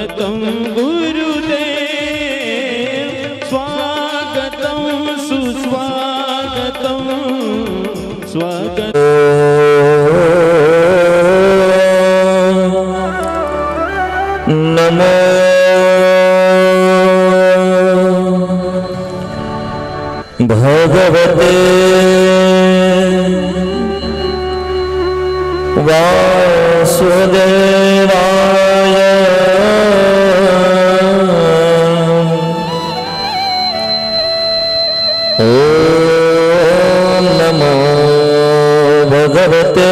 स्वागतं गुरुदेव स्वागतं सुस्वागतं स्वागतं नमो भगवते वासुदेवाय ॐ नमो भगवते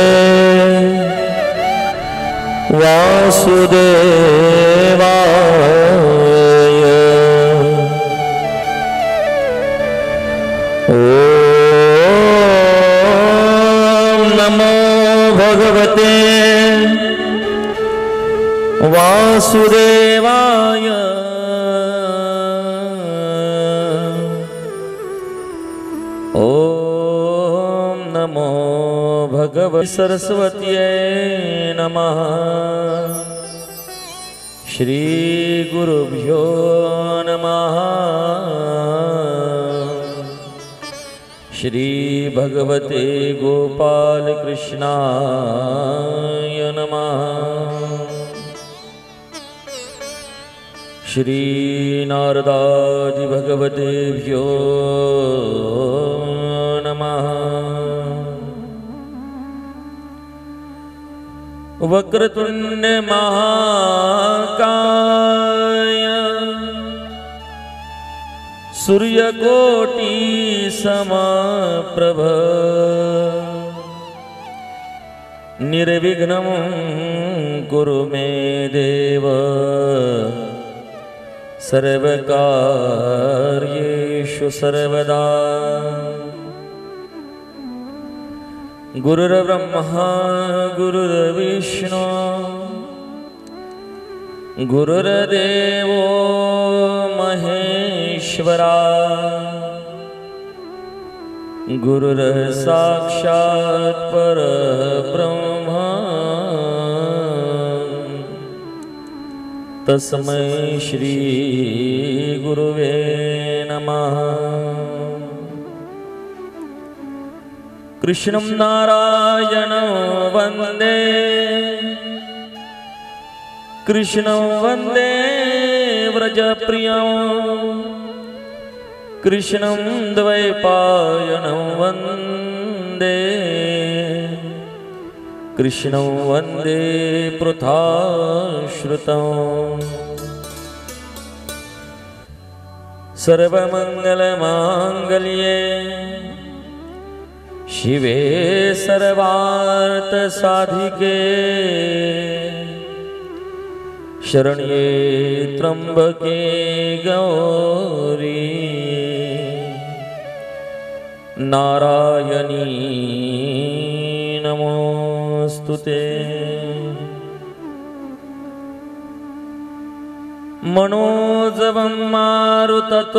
वासुदेवाय ॐ नमो भगवते वासुदेवाय ॐ नमो भगवते सरस्वत्यै नमः। श्री गुरुभ्यो नमः। श्री भगवते गोपाल कृष्णाय नमः। श्री नारदादि भगवतेभ्यो नमः। वक्रतुंड महाकाय सूर्यकोटि समप्रभ निर्विघ्नं कुरु मे देव सर्वकार्येषु सर्वदा। गुरुर्ब्रह्मा गुरुर्विष्णु गुरुर्देवो महेश्वरा गुरुर्साक्षात् परब्रह्म तस्मै श्री गुरुवे नमः। कृष्णं नारायणं वन्दे कृष्णं वन्दे व्रजप्रियं कृष्णं द्वैपायनं वन्दे कृष्णं वन्दे पृथाश्रुतं। सर्वमङ्गलमाङ्गल्ये शिवे सर्वार्थसाधिके शरण्ये त्र्यंबके गौरी नारायणी नमोस्तुते। मनोजवं मारुततुल्यवेगं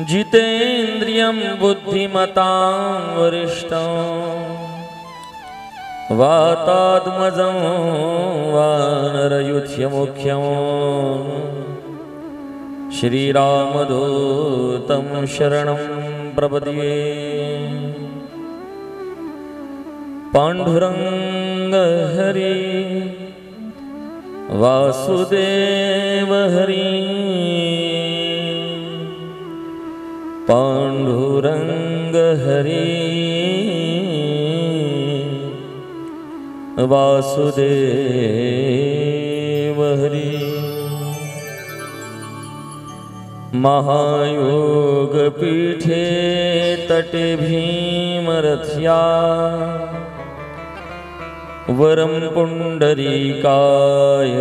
जितेन्द्रियं बुद्धिमतां वरिष्ठं वातात्मजं वानरयुध्यमुख्यं श्रीरामदूतं शरणं प्रपद्ये। पाण्डुरंग हरि वासुदेव हरि पाण्डुरंग हरि वासुदेव हरि। महायोग पीठे तटे भीमरथ्या वरम पुंडरीकाय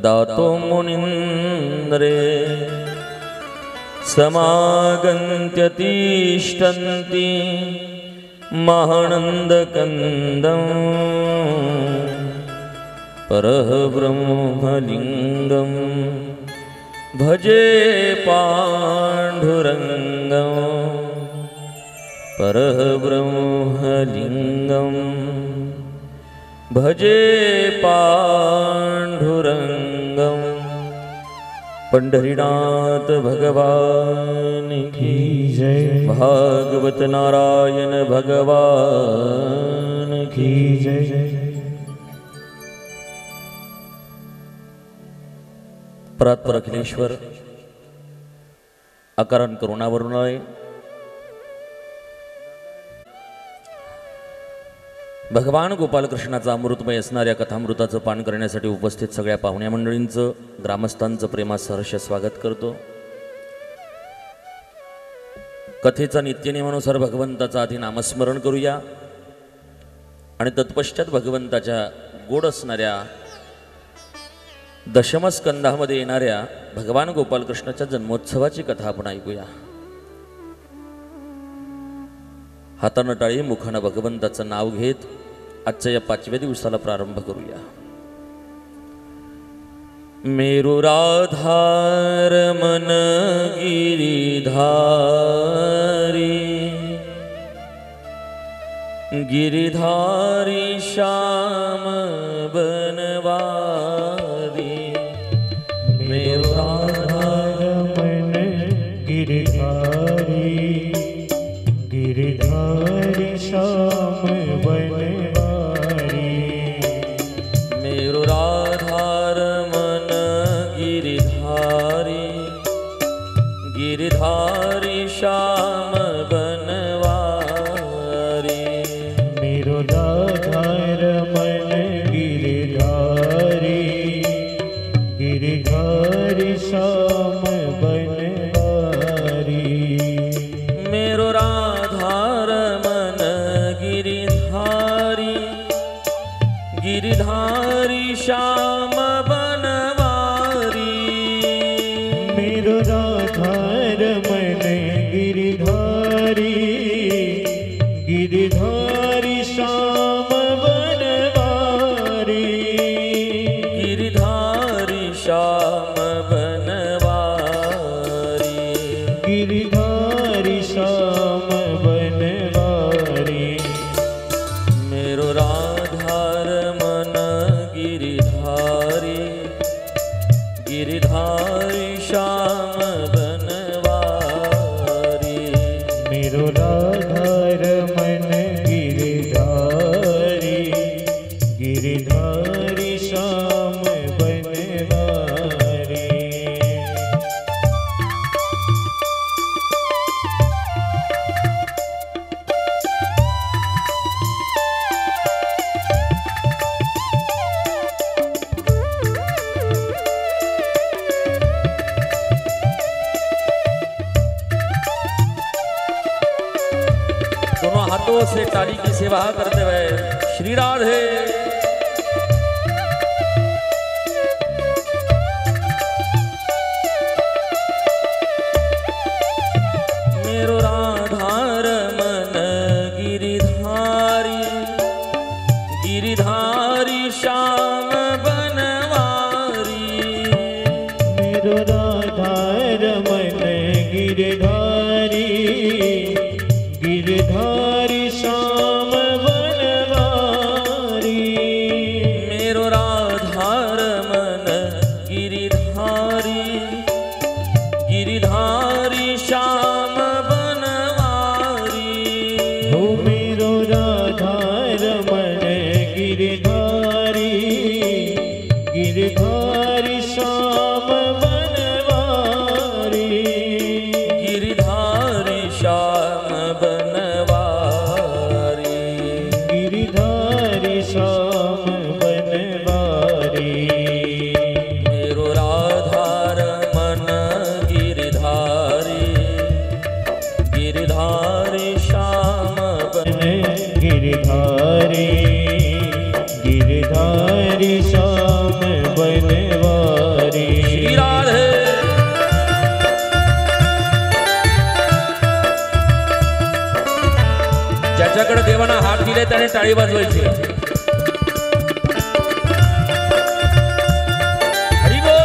दातो मुनीन्द्रे समागन्त्यतिष्ठन्ति महानन्दकन्दं परब्रह्मलिङ्गं भजे पाण्डुरङ्गं परब्रह्मलिङ्गं भजे पांडुरंगम पंढरीनाथ भगवान की जय। भागवत नारायण भगवान की जय। परात्पर अखिलेश्वर अकारण करुणावरुणाय भगवान गोपालकृष्णाचा अमृतमय असणाऱ्या कथामृताचं पान करण्यासाठी उपस्थित सगळ्या पाहुण्या मंडळींचं ग्रामस्थांचं प्रेमासहर्ष स्वागत करतो। कथेचा नित्यनियमानुसार भगवंताचा आधी नामस्मरण करूया आणि तत्पश्चात भगवंताच्या गोड असणाऱ्या दशमस्कंधामध्ये येणाऱ्या भगवान गोपालकृष्णाच्या जन्मोत्सवाची कथा आपण ऐकूया। हातानं टाळी मुखानं भगवंताचं नाव घेत आजच्या या 5व्या दिवसाला प्रारंभ करूया। मेरुराधार मन गिरिधारी श्याम बनवारी। मेरुराधार मन गिरिधारी गिरिधारी श्याम बनवारी। मेरुराधार मन गिरिधारी गिरिधारी श्याम बनवारी। मेरुराधार मन गिरिधारी गिरिधारी श्याम बनवारी। मेरुराधार मन गिरिधारी गिरिधारी श्याम बनवारी। मेरुराधार मन गिरिधारी गिरिधारी श्याम बनवारी। गिरिधारी श्याम बनवारी। गिरिधारी श्याम बनवारी। मेरुराधार मन गिरिधारी गिरिधारी श्याम बनवारी। मेरुराधार मन गिरिधारी गिरिधारी श्याम बनवारी। दोनों हाथों से ताली की सेवा करते हुए श्री राधे। मेरुराधार मन गिरिधारी गिरिधारी श्याम बनवारी। मेरुराधार मन गिरिधारी गिरिधारी श्याम बनवारी। मेरुराधार मन गिरिधारी गिरिधारी श्याम बनवारी। हो मेरुराधार मन गिरिधारी गिरिधारी श्याम बनवारी। गिरिधारी श्याम बनवारी। गिरिधारी श्याम बनवारी। मेरुराधार मन गिरिधारी गिरिधारी श्याम गिरिधारी गिरिधारी श्याम बनवारी। श्री राधे। ज्याच्याकडे देवाना हात दिले त्याने टाळी वाजवायची। हरी बोल।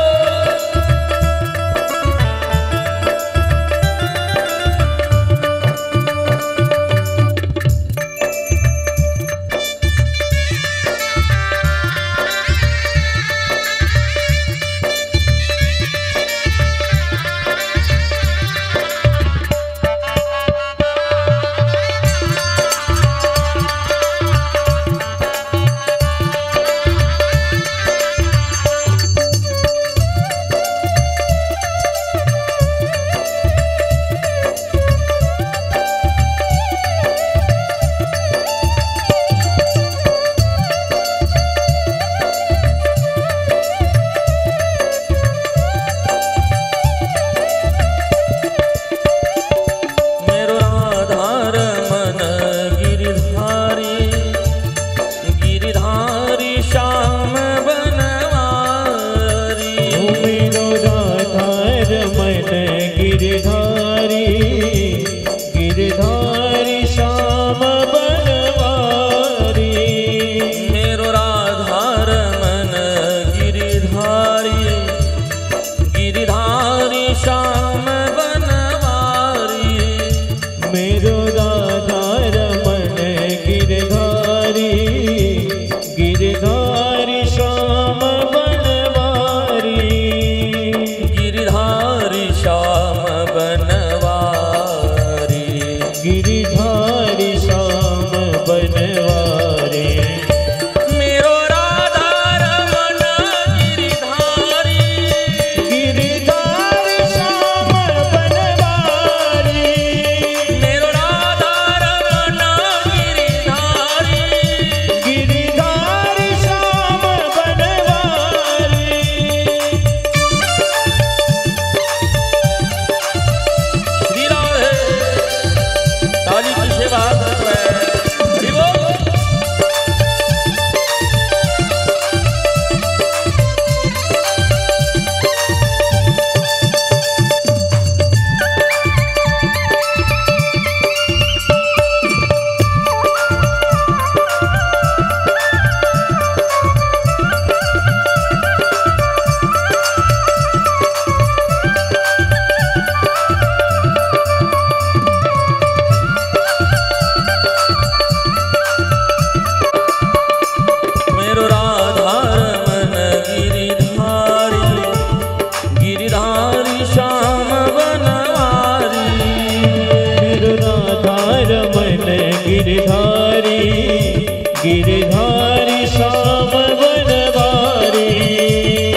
गिरिधारी श्याम बनवारी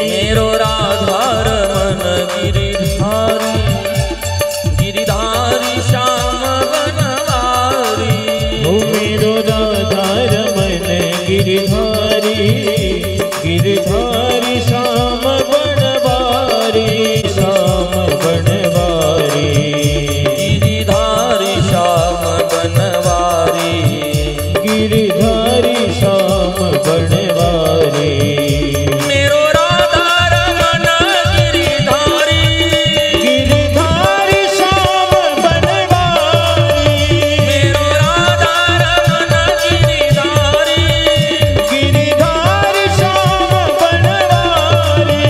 मेरो राधा रमन गिरिधारी गिरिधारी श्याम बनवारी हो मेरो राधा रमन गिरिधारी गिरिधारी श्याम बनवारी श्याम बनवारी गिरिधारी श्याम बनवारी गिरिधारी श्याम बनवारी मेरो राधा रमन गिरिधारी गिरिधारी श्याम बनवारी मेरो राधा रमन गिरिधारी गिरिधारी श्याम बनवारी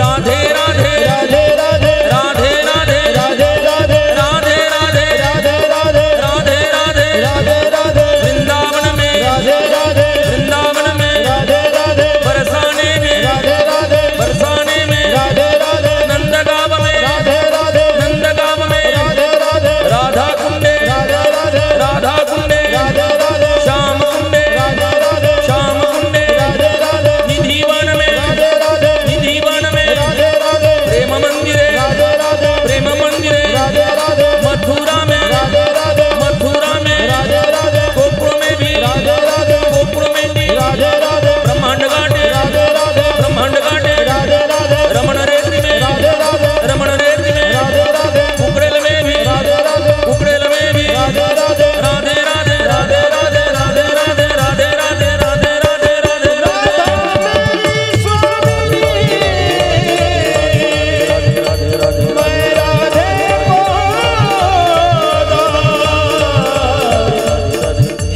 राधे राधे राधे राधे राधे राधे राधे राधे राधे राधे राधे राधे राधे राधे राधे राधे वृंदावन में राधे राधे वृंदावन में राधे राधे बरसाने में राधे राधे बरसाने में राधे राधे नंदगांव में राधे राधे नंदगांव में राधे राधे राधा कुंडे राधे राधे राधा कुंडे राधे राधे श्याम कुंडे राधे राधे श्याम कुंडे राधे राधे निधिवन में राधे राधे निधिवन में राधे राधे प्रेम मंदिरे राधे राधे प्रेम मंदिरे राधे राधे मथुरा में राधे राधे मथुरा में राधे राधे गोकुल में भी राधे राधे गोकुल में भी राधे राधे ब्रह्मांड घाटे राधे राधे ब्रह्मांड घाटे राधे राधे रमण रेत्री में राधे राधे रमण रेत्री में राधे राधे कुकड़ेल में भी राधे राधे कुकड़ेल में भी राधे राधे राधे राधे राधे राधे राधे राधे राधे राधे राधे राधे राधे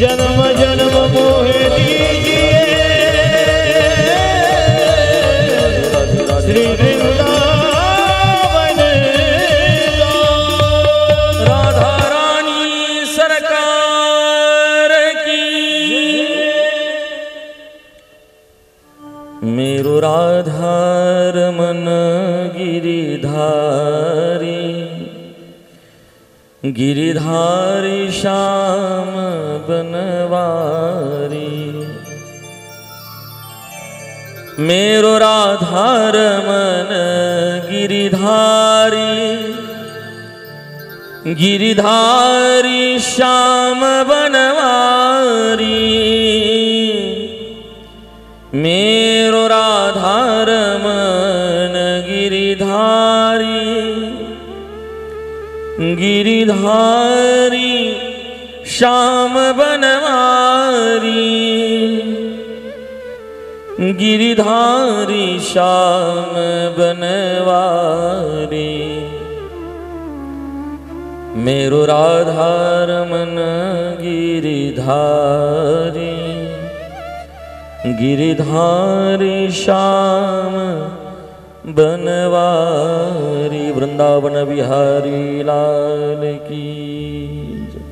जन्म जन्म मोहे दीजिए श्री वृंदावन राधा रानी सरकार की मेरो राधा रमन गिरिधारी गिरिधारी श्याम बनवारी मेरो राधा रमन गिरिधारी गिरिधारी श्याम बनवारी मेरो राधा रमन गिरिधारी गिरिधारी श्याम बनवारी गिरिधारी श्याम बनवारी मेरो राधा रमन गिरिधारी गिरिधारी श्याम बनवारी वृंदावन बिहारी लाल की जय।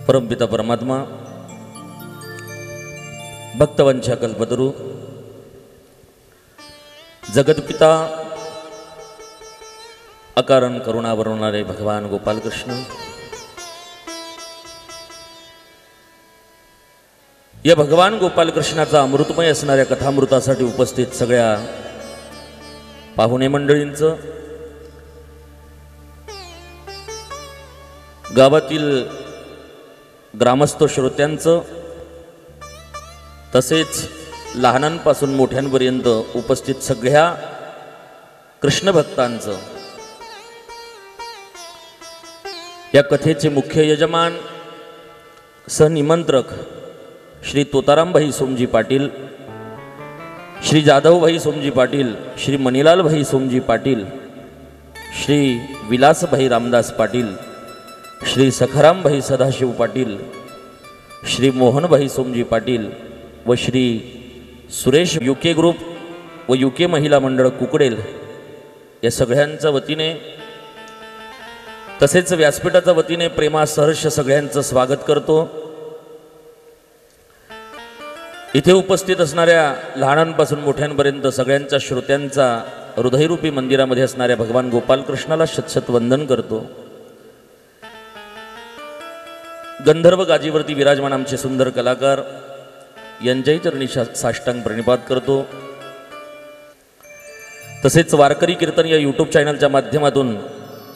परमपिता परमात्मा भक्तवंशा कल्पतरू जगतपिता अकारण करुणा वरवणारे भगवान गोपाल कृष्ण या भगवान गोपाल कृष्णाचा अमृतमय असणाऱ्या कथामृतासाठी उपस्थित सगळ्या पाहुणे मंडळींचं, गावातील ग्रामस्थ श्रोत्यांचं, तसेच लहानांपासून मोठ्यांपर्यंत उपस्थित सगळ्या कृष्ण भक्तांचं, या कथेचे मुख्य यजमान सहनिमंत्रक श्री तोतारामभाई सोमजी पाटील, श्री जाधवभाई सोमजी पाटील, श्री मणिलालभाई सोमजी पाटील, श्री विलासभाई रामदास पाटील, श्री सखारामभाई सदाशिव पाटील, श्री मोहनभाई सोमजी पाटील व श्री सुरेश युके ग्रुप व युके महिला मंडळ कुकडेल या सगळ्यांच्या वतीने, तसेच व्यासपीठाच्या वतीने प्रेमासहर्ष सगळ्यांचं स्वागत करतो। इथे उपस्थित असणाऱ्या लहानांपासून मोठ्यांपर्यंत सगळ्यांच्या श्रोत्यांचा हृदयरूपी मंदिरामध्ये असणाऱ्या भगवान गोपाल कृष्णाला शतशत वंदन करतो। गंधर्व गाजीवरती विराजमान आमचे सुंदर कलाकार यांच्याही चरणी साष्टांग प्रणिपात करतो। तसेच वारकरी कीर्तन या यूट्यूब चॅनलच्या माध्यमातून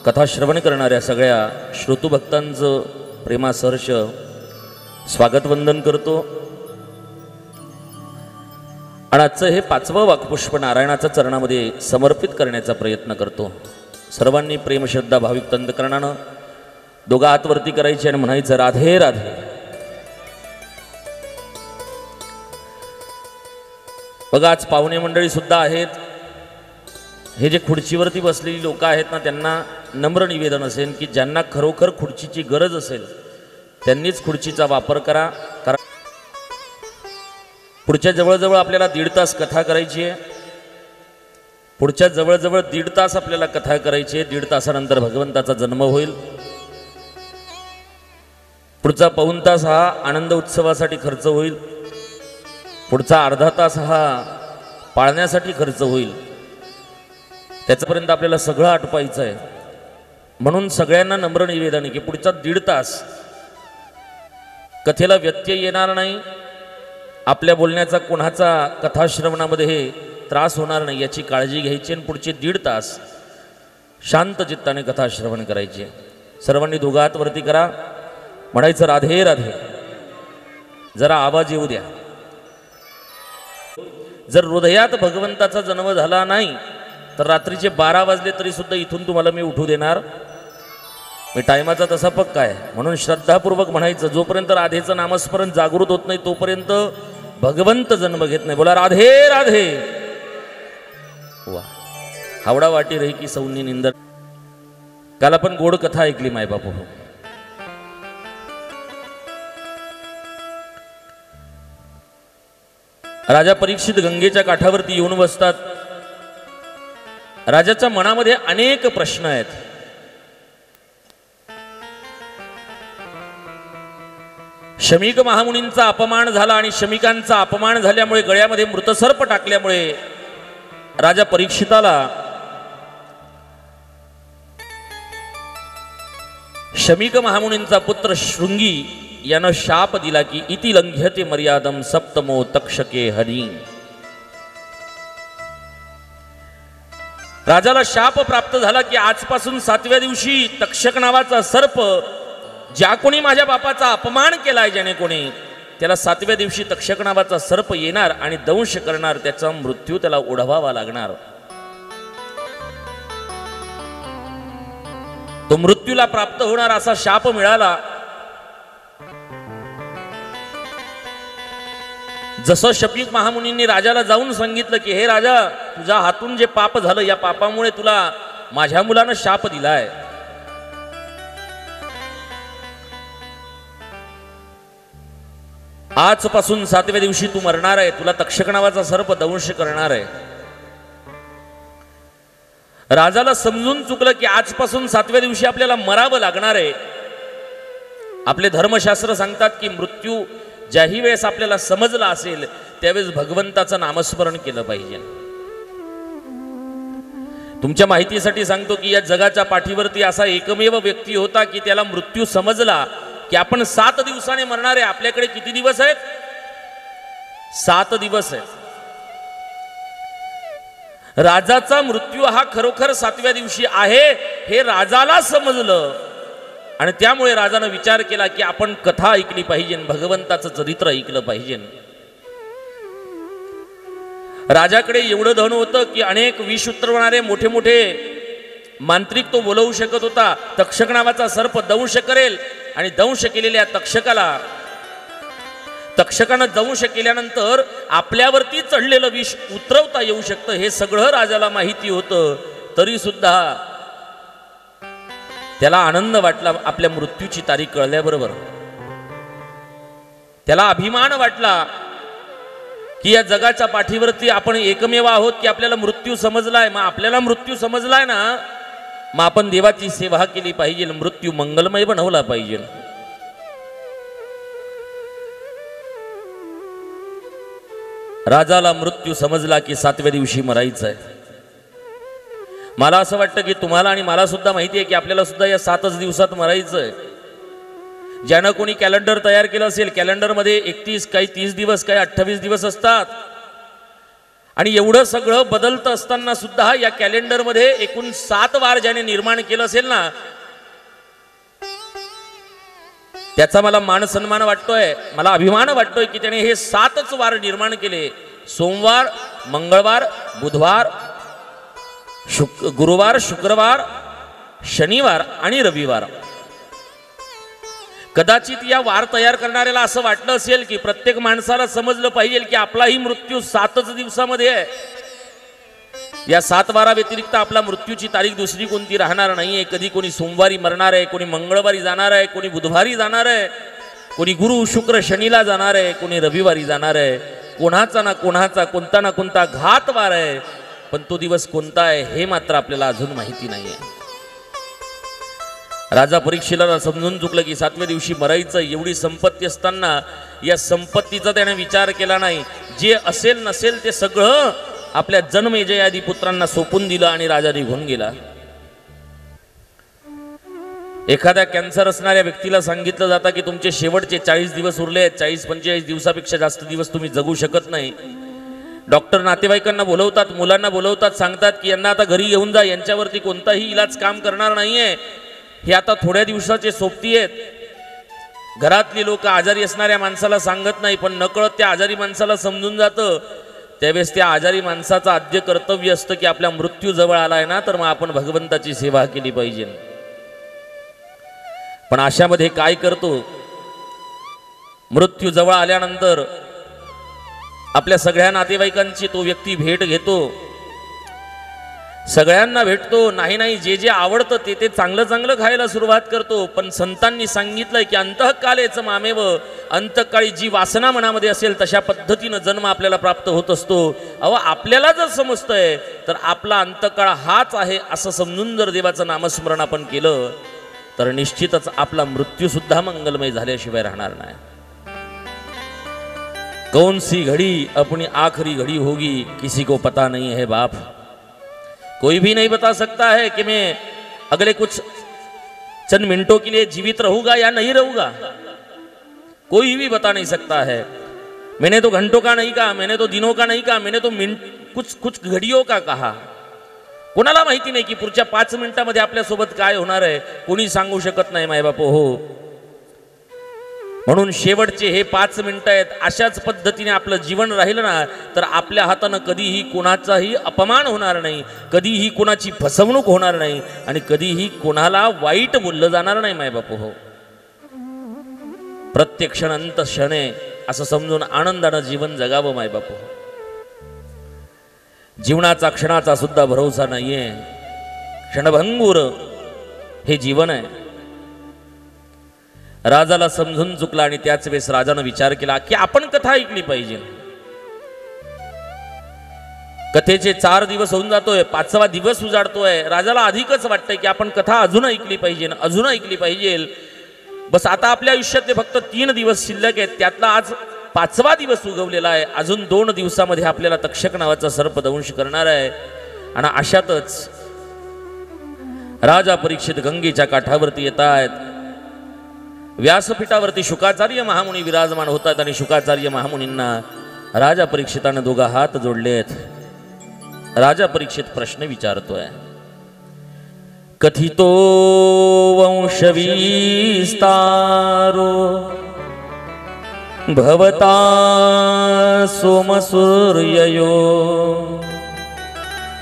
कथा श्रवण करणाऱ्या सगळ्या श्रोतूभक्तांचं प्रेमासहर्ष स्वागत वंदन करतो। आणि आजचं हे 5वं वाक्पुष्प नारायणाच्या चरणामध्ये समर्पित करण्याचा प्रयत्न करतो। सर्वांनी प्रेमश्रद्धा भाविक अंतकरणानं दोघा हात वरती करायचे आणि म्हणायचं राधे राधे। बघा आज पाहुणे मंडळी सुद्धा आहेत। हे जे खुर्चीवरती बसलेली लोक आहेत ना, त्यांना नम्र निवेदन असेल की ज्यांना खरोखर खुर्चीची गरज असेल त्यांनीच खुर्चीचा वापर करा। कारण पुढच्या जवळजवळ आपल्याला 1.5 तास कथा करायची आहे। पुढच्या जवळजवळ 1.5 तास आपल्याला कथा करायची आहे। 1.5 तासानंतर भगवंताचा जन्म होईल। पुढचा पाऊण तास हा आनंद उत्सवासाठी खर्च होईल। पुढचा अर्धा तास हा पाळण्यासाठी खर्च होईल। त्याच्यापर्यंत आपल्याला सगळं आटपायचं आहे। म्हणून सगळ्यांना नम्र निवेदन आहे की पुढचा 1.5 तास कथेला व्यत्यय येणार नाही, आपल्या बोलण्याचा कोणाचा कथाश्रवणामध्ये हे त्रास होणार नाही याची काळजी घ्यायची आणि पुढचे 1.5 तास शांत चित्ताने कथाश्रवण करायचे। सर्वांनी दोघा हात वरती करा, म्हणायचं राधे राधे। जरा आवाज येऊ द्या। जर हृदयात भगवंताचा जन्म झाला नाही तर रात्रीचे 12 वाजले तरी सुद्धा इथून तुम्हाला मी उठू देणार। मी टायमाचा तसा पक्का आहे। म्हणून श्रद्धापूर्वक म्हणायचं, जोपर्यंत राधेचं नामस्मरण जागृत होत नाही तोपर्यंत भगवंत जन्म घेत नाही। बोला राधे राधे। वा, हावडा वाटी रही की सौनी निंदर। काल आपण गोड कथा ऐकली माय बापू। राजा परीक्षित गंगेच्या काठावरती येऊन बसतात। राजाच्या मनामध्ये अनेक प्रश्न आहेत। शमीक महामुनींचा अपमान झाला आणि शमिकांचा अपमान झाल्यामुळे गळ्यामध्ये मृतसर्प टाकल्यामुळे राजा परीक्षिताला शमीक महामुनींचा पुत्र शृंगी यानं शाप दिला की इति लंघ्यते मर्यादम सप्तमो तक्षके हरी। राजाला शाप प्राप्त झाला की आजपासून 7व्या दिवशी तक्षक नावाचा सर्प, ज्या कोणी माझ्या बापाचा अपमान केलाय ज्याने कोणी, त्याला 7व्या दिवशी तक्षक नावाचा सर्प येणार आणि दंश करणार, त्याचा मृत्यू त्याला ओढवावा लागणार। तो मृत्यूला प्राप्त होणार असा शाप मिळाला। जसं शमीक महामुनींनी राजाला जाऊन सांगितलं की हे राजा, तुझ्या हातून जे पाप झालं या पापामुळे तुला माझ्या मुलानं शाप दिलाय। आजपासून 7व्या दिवशी तू मरणार आहे, तुला तक्षक नावाचा सर्प दंश करणार आहे। राजाला समजून चुकलं की आजपासून 7व्या दिवशी आपल्याला मरावं लागणार आहे। आपले धर्मशास्त्र सांगतात की मृत्यू ज्याही वेळेस आपल्याला समजला असेल त्यावेळेस भगवंताचं नामस्मरण केलं पाहिजे। तुमच्या माहितीसाठी सांगतो की या जगाच्या पाठीवरती असा एकमेव व्यक्ती होता की त्याला मृत्यू समजला की आपण 7 दिवसाने मरणार आहे। आपल्याकडे किती दिवस आहेत? 7 दिवस आहेत। राजाचा मृत्यू हा खरोखर 7व्या दिवशी आहे हे राजाला समजलं आणि त्यामुळे राजानं विचार केला की आपण कथा ऐकली पाहिजे, भगवंताचं चरित्र ऐकलं पाहिजे। राजाकडे एवढं धन होतं की अनेक विष उतरवणारे मोठे मोठे मांत्रिक तो बोलवू शकत होता। तक्षक नावाचा सर्प दंश करेल आणि दंश केलेल्या तक्षकानं दंश केल्यानंतर आपल्यावरती चढलेलं विष उतरवता येऊ शकतं हे सगळं राजाला माहिती होतं। तरी सुद्धा त्याला आनंद वाटला आपल्या मृत्यूची तारीख कळल्याबरोबर। त्याला अभिमान वाटला की या जगाच्या पाठीवरती आपण एकमेव आहोत की आपल्याला मृत्यू समजलाय। मग आपल्याला मृत्यू समजलाय ना, मग आपण देवाची सेवा केली पाहिजे, मृत्यू मंगलमय बनवला पाहिजे। राजाला मृत्यू समजला की 7व्या दिवशी मरायचं आहे। मला असं वाटतं की तुम्हाला आणि मला सुद्धा माहिती आहे की आपल्याला सुद्धा या 7च दिवसात मरायचं आहे। ज्यानं कोणी कॅलेंडर तयार केलं असेल, कॅलेंडरमध्ये 31 काही 30 दिवस काही 28 दिवस असतात आणि एवढं सगळं बदलतं असताना सुद्धा या कॅलेंडरमध्ये एकूण 7 वार ज्याने निर्माण केलं असेल ना, त्याचा मला मान सन्मान वाटतोय, मला अभिमान वाटतोय की त्याने हे 7च वार निर्माण केले. सोमवार, मंगळवार, बुधवार, गुरुवार, शुक्रवार, शनिवार आणि रविवार. कदाचित या वार तयार करणाऱ्याला असं वाटलं असेल की प्रत्येक माणसाला समजलं पाहिजे की आपलाही मृत्यू 7च दिवसामध्ये आहे. या 7 वारा व्यतिरिक्त आपला मृत्यूची तारीख दुसरी कोणती राहणार नाहीये. कधी कोणी सोमवारी मरणार आहे, कोणी मंगळवारी जाणार आहे, कोणी बुधवारी जाणार आहे, कोणी गुरु शुक्र शनीला जाणार आहे, कोणी रविवारी जाणार आहे. कोणाचा ना कोणाचा कोणता ना कोणता घात वार आहे, पण तो दिवस कोणता आहे हे मात्र आपल्याला अजून माहिती नाहीये. राजा परीक्षेला समजून चुकलं की 7व्या दिवशी मरायचं. एवढी संपत्ती असताना या संपत्तीचा त्याने विचार केला नाही. जे असेल नसेल ते सगळं आपल्या जन्मेजयादी पुत्रांना सोपून दिलं आणि राजा निघून गेला. एखाद्या कॅन्सर असणाऱ्या व्यक्तीला सांगितलं जातं की तुमचे शेवटचे 40 दिवस उरले आहेत, 40-45 दिवसापेक्षा जास्त दिवस तुम्ही जगू शकत नाही. डॉक्टर नातेवाईकांना बोलवतात, मुलांना बोलवतात, सांगतात की यांना आता घरी येऊन जा, यांच्यावरती कोणताही इलाज काम करणार नाहीये, हे आता थोड्या दिवसाचे सोबती आहेत. घरातली लोक आजारी असणाऱ्या माणसाला सांगत नाही, पण नकळत त्या आजारी माणसाला समजून जातं. त्यावेळेस त्या आजारी माणसाचं आद्य कर्तव्य असतं की आपल्या मृत्यू जवळ आलाय ना, तर मग आपण भगवंताची सेवा केली पाहिजे. पण अशामध्ये काय करतो, मृत्यू जवळ आल्यानंतर आपल्या सगळ्या नातेवाईकांची तो व्यक्ती भेट घेतो, सगळ्यांना भेटतो. नाही जे जे आवडतं ते चांगलं चांगलं खायला सुरुवात करतो. पण संतांनी सांगितलंय की अंतःकालेच मामेव, अंतकाळी जी वासना मनामध्ये असेल तशा पद्धतीनं जन्म आपल्याला प्राप्त होत असतो. अहो, आपल्याला जर समजतंय तर आपला अंतकाळ हाच आहे असं समजून जर देवाचं नामस्मरण आपण केलं तर निश्चितच आपला मृत्यू सुद्धा मंगलमय झाल्याशिवाय राहणार नाही. कौन सी घड़ी अपनी आखिरी घड़ी होगी किसी को पता नहीं है बाप. कोई भी नहीं बता सकता है कि मैं अगले कुछ चंद मिनटों के लिए जीवित रहूंगा या नहीं रहूंगा. कोई भी बता नहीं सकता है. मैंने तो घंटों का नहीं कहा, मैंने तो दिनों का नहीं कहा, मैंने तो कुछ घडियों का कहा. कोणाला माहिती नाही की पुढच्या 5 मिनिटांमध्ये आपल्यासोबत काय होणार आहे, कोणी सांगू शकत नाही माय बापू हो. म्हणून शेवटचे हे 5 मिनिटं आहेत, अशाच पद्धतीने आपलं जीवन राहिलं ना तर आपल्या हातानं कधीही कोणाचाही अपमान होणार नाही, कधीही कोणाची फसवणूक होणार नाही आणि कधीही कोणाला वाईट बोललं जाणार नाही माय बापू हो. प्रत्येक क्षण अंत क्षण आहे असं समजून आनंदानं जीवन जगावं माय बापू. जीवनाचा क्षणाचा सुद्धा भरोसा नाहीये. क्षणभंगूर हे जीवन आहे. राजाला समजून चुकला आणि त्याच वेळेस राजानं विचार केला की आपण कथा ऐकली पाहिजे. कथेचे 4 दिवस होऊन जातोय, 5वा दिवस उजाडतोय. राजाला अधिकच वाटतंय की आपण कथा अजून ऐकली पाहिजे, अजून ऐकली पाहिजे. बस आता आपल्या आयुष्यातले फक्त 3 दिवस शिल्लक आहेत, त्यातला आज 5वा दिवस उगवलेला आहे. अजून 2 दिवसामध्ये आपल्याला तक्षक नावाचा सर्प दंश करणार आहे. आणि अशातच राजा परीक्षित गंगेच्या काठावरती येत आहेत. व्यासपीठावरती शुकाचार्य महामुनी विराजमान होतात आणि शुकाचार्य महामुनींना राजा परीक्षितानं 2 हात जोडलेत. राजा परीक्षित प्रश्न विचारतोय. कथितो वंशविस्तारो भवता सोमसूर्ययो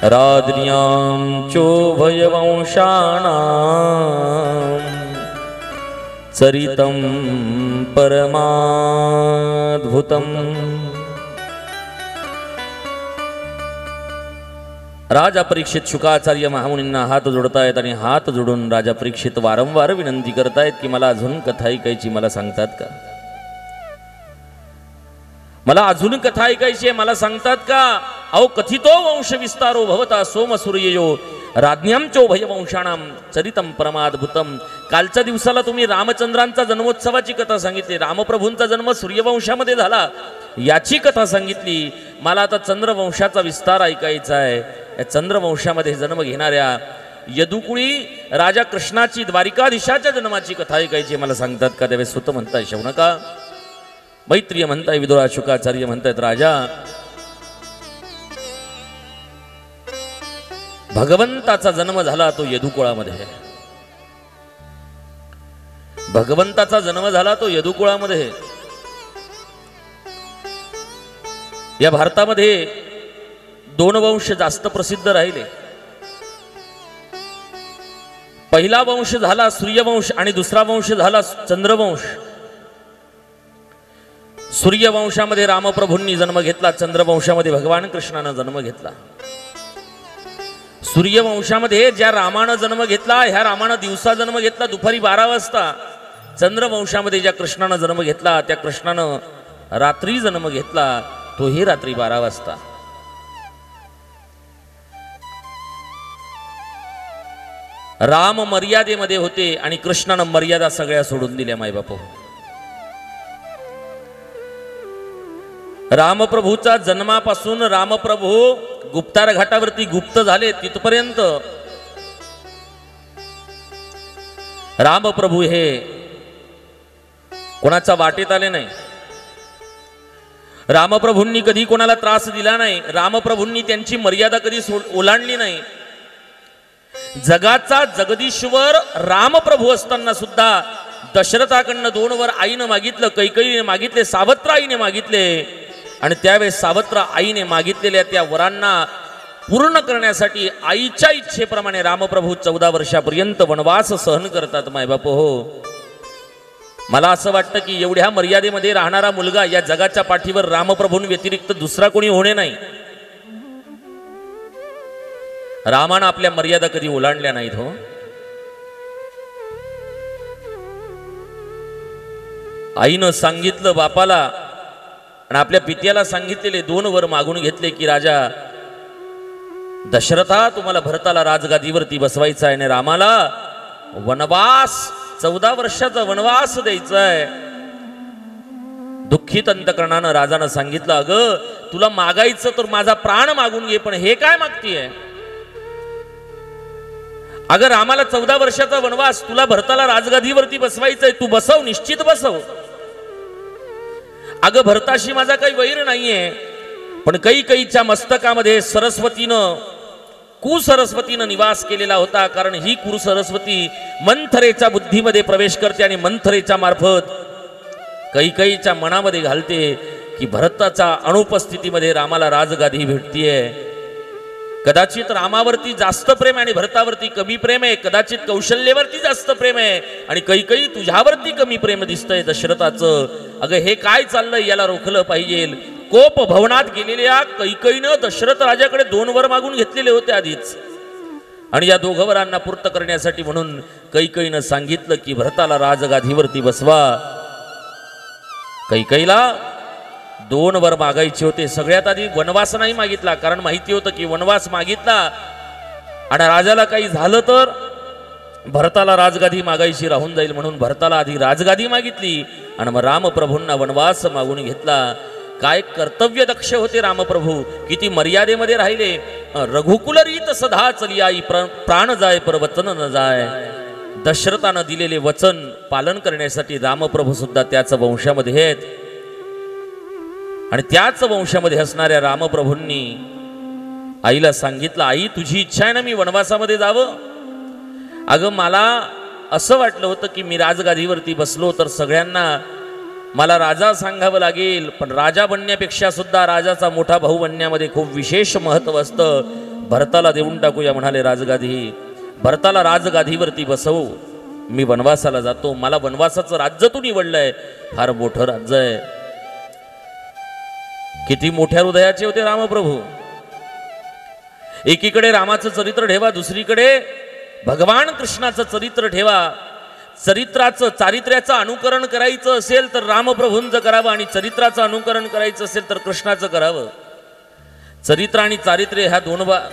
राज्ञां चोभयवंशानां चरितं परमाद्भुतम्. राजा परीक्षित शुकाचार्य महामुनींना हात जोडतायत आणि हात जोडून राजा परीक्षित वारंवार विनंती करतायत की मला अजून कथा ऐकायची, मला सांगतात का? मला अजून कथा ऐकायची आहे, मला सांगतात का? अहो कथितो वंश विस्तारो भवता सोम सूर्ययो राज्ञांचो भयवंशाणाम चरितम परमाद्भुतम. कालच्या दिवसाला तुम्ही रामचंद्रांचा जन्मोत्सवाची कथा सांगितली, रामप्रभूंचा जन्म सूर्यवंशामध्ये झाला याची कथा सांगितली. मला आता चंद्रवंशाचा विस्तार ऐकायचा आहे. या चंद्रवंशामध्ये जन्म घेणाऱ्या यदुकुळी राजा कृष्णाची द्वारिकाधीशाच्या जन्माची कथा ऐकायची मला सांगतात का? त्यावेळेस सुत म्हणताय शौनका, मैत्रिय म्हणताय विदुरा, शुकाचार्य म्हणतायत राजा, भगवंताचा जन्म झाला तो यदुकुळामध्ये. भगवंताचा जन्म झाला तो यदुकुळामध्ये. या भारतामध्ये 2 वंश जास्त प्रसिद्ध राहिले. पहिला वंश झाला सूर्यवंश आणि दुसरा वंश झाला चंद्रवंश. सूर्यवंशामध्ये रामप्रभूंनी जन्म घेतला, चंद्रवंशामध्ये भगवान कृष्णानं जन्म घेतला. सूर्यवंशामध्ये ज्या रामानं जन्म घेतला, ह्या रामानं दिवसा जन्म घेतला दुपारी 12 वाजता. चंद्रवंशामध्ये ज्या कृष्णानं जन्म घेतला, त्या कृष्णानं रात्री जन्म घेतला, तोही रात्री 12 वाजता. राम मर्यादेमध्ये होते आणि कृष्णानं मर्यादा सगळ्या सोडून दिल्या मायबापू. रामप्रभूचा जन्मापासून रामप्रभू गुप्तार घाटावरती गुप्त झाले तिथपर्यंत रामप्रभू हे कोणाच्या वाटेत आले नाही. रामप्रभूंनी कधी कोणाला त्रास दिला नाही. रामप्रभूंनी त्यांची मर्यादा कधी ओलांडली नाही. जगाचा जगदीश्वर रामप्रभू असताना सुद्धा दशरथाकडनं 2 वर आईने मागितलं, कैकेयीने मागितले, सावत्र आईने मागितले. आणि त्यावेळेस सावत्र आईने मागितलेल्या त्या वरांना पूर्ण करण्यासाठी आईच्या इच्छेप्रमाणे रामप्रभू 14 वर्षापर्यंत वनवास सहन करतात मायबापू. हो, मला असं वाटतं की एवढ्या मर्यादेमध्ये राहणारा मुलगा या जगाच्या पाठीवर रामप्रभूं व्यतिरिक्त दुसरा कोणी होणे नाही. रामानं आपल्या मर्यादा कधी ओलांडल्या नाहीत. हो, आईनं सांगितलं बापाला आणि आपल्या पित्याला सांगितलेले 2 वर मागून घेतले की राजा दशरथा, तुम्हाला भरताला राजगादीवरती बसवायचं आहे आणि रामाला वनवास 14 वर्षाचा वनवास द्यायचा आहे. दुःखित अंतकरणानं राजानं सांगितलं, अगं तुला मागायचं तर माझा प्राण मागून घे, पण हे काय मागतीये? अगं रामाला 14 वर्षाचा वनवास, तुला भरताला राजगादीवरती बसवायचंय, तू बसव, निश्चित बसव. अगं भरताशी माझा काही वैर नाहीये, पण कैकेयीच्या मस्तकामध्ये सरस्वतीनं कुसरस्वतीनं निवास केलेला होता. कारण ही कुसरस्वती मंथरेच्या बुद्धीमध्ये प्रवेश करते आणि मंथरेच्या मार्फत कैकेयीच्या मनामध्ये घालते की भरताच्या अनुपस्थितीमध्ये रामाला राजगादी भेटतीये. कदाचित रामावरती जास्त प्रेम आहे आणि भरतावरती कमी प्रेम आहे. कदाचित कौशल्यवरती जास्त प्रेम आहे आणि कैकेयी तुझ्यावरती कमी प्रेम दिसतंय दशरथाचं. अगं हे काय चाललंय, याला रोखलं पाहिजे. कोप भवनात गेलेल्या कैकेयीनं दशरथ राजाकडे 2 वर मागून घेतलेले होते आधीच, आणि या 2 वरांना पूर्त करण्यासाठी म्हणून कैकेयीनं सांगितलं की भरताला राजगादीवरती बसवा. कैकेयीला 2 वर मागायचे होते. सगळ्यात आधी वनवास नाही मागितला, कारण माहिती होतं की वनवास मागितला आणि राजाला काही झालं तर भरताला राजगादी मागायची राहून जाईल, म्हणून भरताला आधी राजगादी मागितली आणि मग रामप्रभूंना वनवास मागून घेतला. काय कर्तव्य दक्ष होते रामप्रभू, किती मर्यादेमध्ये राहिले. रघुकुलरीत सदा चली आई, प्राण जाय पर वचन न जाय. दशरथानं दिलेले वचन पालन करण्यासाठी रामप्रभू सुद्धा त्याच वंशामध्ये आहेत. आणि त्याच वंशामध्ये असणाऱ्या रामप्रभूंनी आईला सांगितलं, आई तुझी इच्छा आहे ना मी वनवासामध्ये जावं? अगं मला असं वाटलं होतं की मी राजगादीवरती बसलो तर सगळ्यांना मला राजा सांगावं लागेल, पण राजा बनण्यापेक्षा सुद्धा राजाचा मोठा भाऊ बनण्यामध्ये खूप विशेष महत्त्व असतं. भरताला देऊन टाकूया म्हणाले राजगादी. भरताला राजगादीवरती बसवू, मी वनवासाला जातो. मला वनवासाचं राज्य तू निवडलंय, फार मोठं राज्य आहे. किती मोठ्या हृदयाचे होते रामप्रभू. एकीकडे रामाचं चरित्र ठेवा, दुसरीकडे भगवान कृष्णाचं चरित्र ठेवा. चारित्र्याचं अनुकरण करायचं असेल तर रामप्रभूंचं करावं आणि चरित्राचं अनुकरण करायचं असेल तर कृष्णाचं करावं. चरित्र आणि चारित्र्य ह्या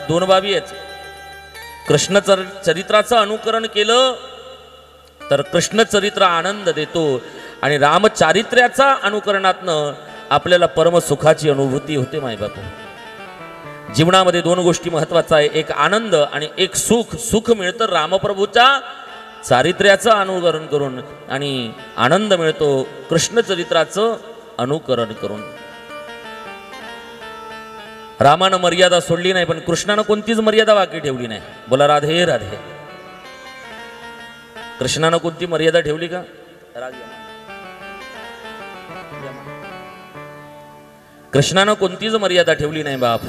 दोन बाबी आहेत. कृष्ण चरित्राचं अनुकरण केलं तर कृष्ण चरित्र आनंद देतो आणि रामचारित्र्याचा अनुकरणातनं आपल्याला परम सुखाची अनुभूती होते मायबापू. जीवनामध्ये दोन गोष्टी महत्त्वाच्या आहे, एक आनंद आणि एक सुख. सुख मिळतं रामप्रभूच्या चारित्र्याचं अनुकरण करून आणि आनंद मिळतो कृष्ण चरित्राचं अनुकरण करून. रामानं मर्यादा सोडली नाही, पण कृष्णानं कोणतीच मर्यादा बाकी ठेवली नाही. बोला राधे राधे. कृष्णानं कोणती मर्यादा ठेवली का? कृष्णानं कोणतीच मर्यादा ठेवली नाही बाप.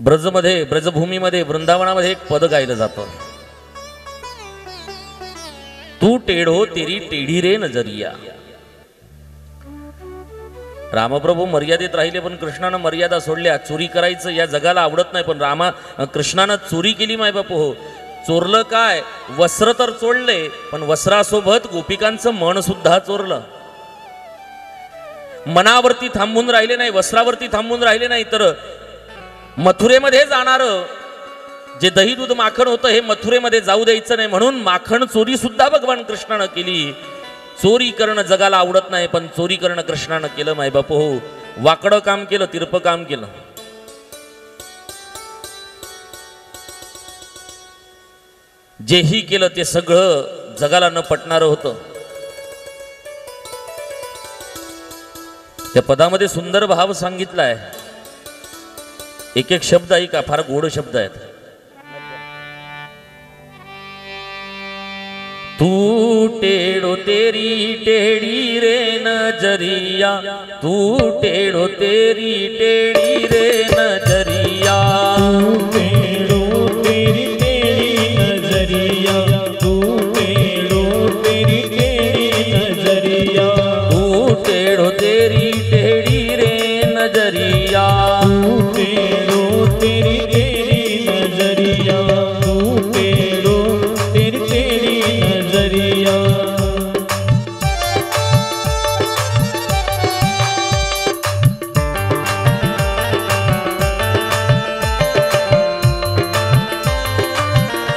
ब्रजमध्ये, ब्रजभूमीमध्ये, वृंदावनामध्ये एक पद गायलं जातं, तू टेढ़ो तेरी टेढ़ी रे नजरिया. रामप्रभू मर्यादेत राहिले, पण कृष्णानं मर्यादा सोडल्या. चोरी करायचं या जगाला आवडत नाही, पण कृष्णानं चोरी केली माय बापू. हो, चोरलं काय? वस्त्र तर चोरले, पण वस्त्रासोबत गोपिकांचं मन सुद्धा चोरलं. मनावरती थांबून राहिले नाही, वस्त्रावरती थांबून राहिले नाही, तर मथुरेमध्ये जाणार जे दही दूध माखण होतं हे मथुरेमध्ये जाऊ द्यायचं नाही, म्हणून माखण चोरी सुद्धा भगवान कृष्णानं केली. चोरी करणं जगाला आवडत नाही, पण चोरी करणं कृष्णानं केलं माय बापू. हो, वाकडं काम केलं, तिरपं काम केलं. जेही केलं ते सगळं जगाला न पटणारं होतं. त्या पदामध्ये सुंदर भाव सांगितलाय. एक एक शब्द ऐका, फार गोड शब्द आहेत. तू टेढ़ो तेरी टेढ़ी रे नजरिया, तू टेढ़ो तेरी टेढ़ी रे नजरिया, तू टेढ़ो तेरी टेढ़ी नजरिया, तू टेढ़ो तेरी टेढ़ी नजरिया, तू टेढ़ो तेरी टेढ़ी रे नजरिया, तू टेढ़ो तेरी टेढ़ी नजरिया, तू टेढ़ो तेरी टेढ़ी नजरिया.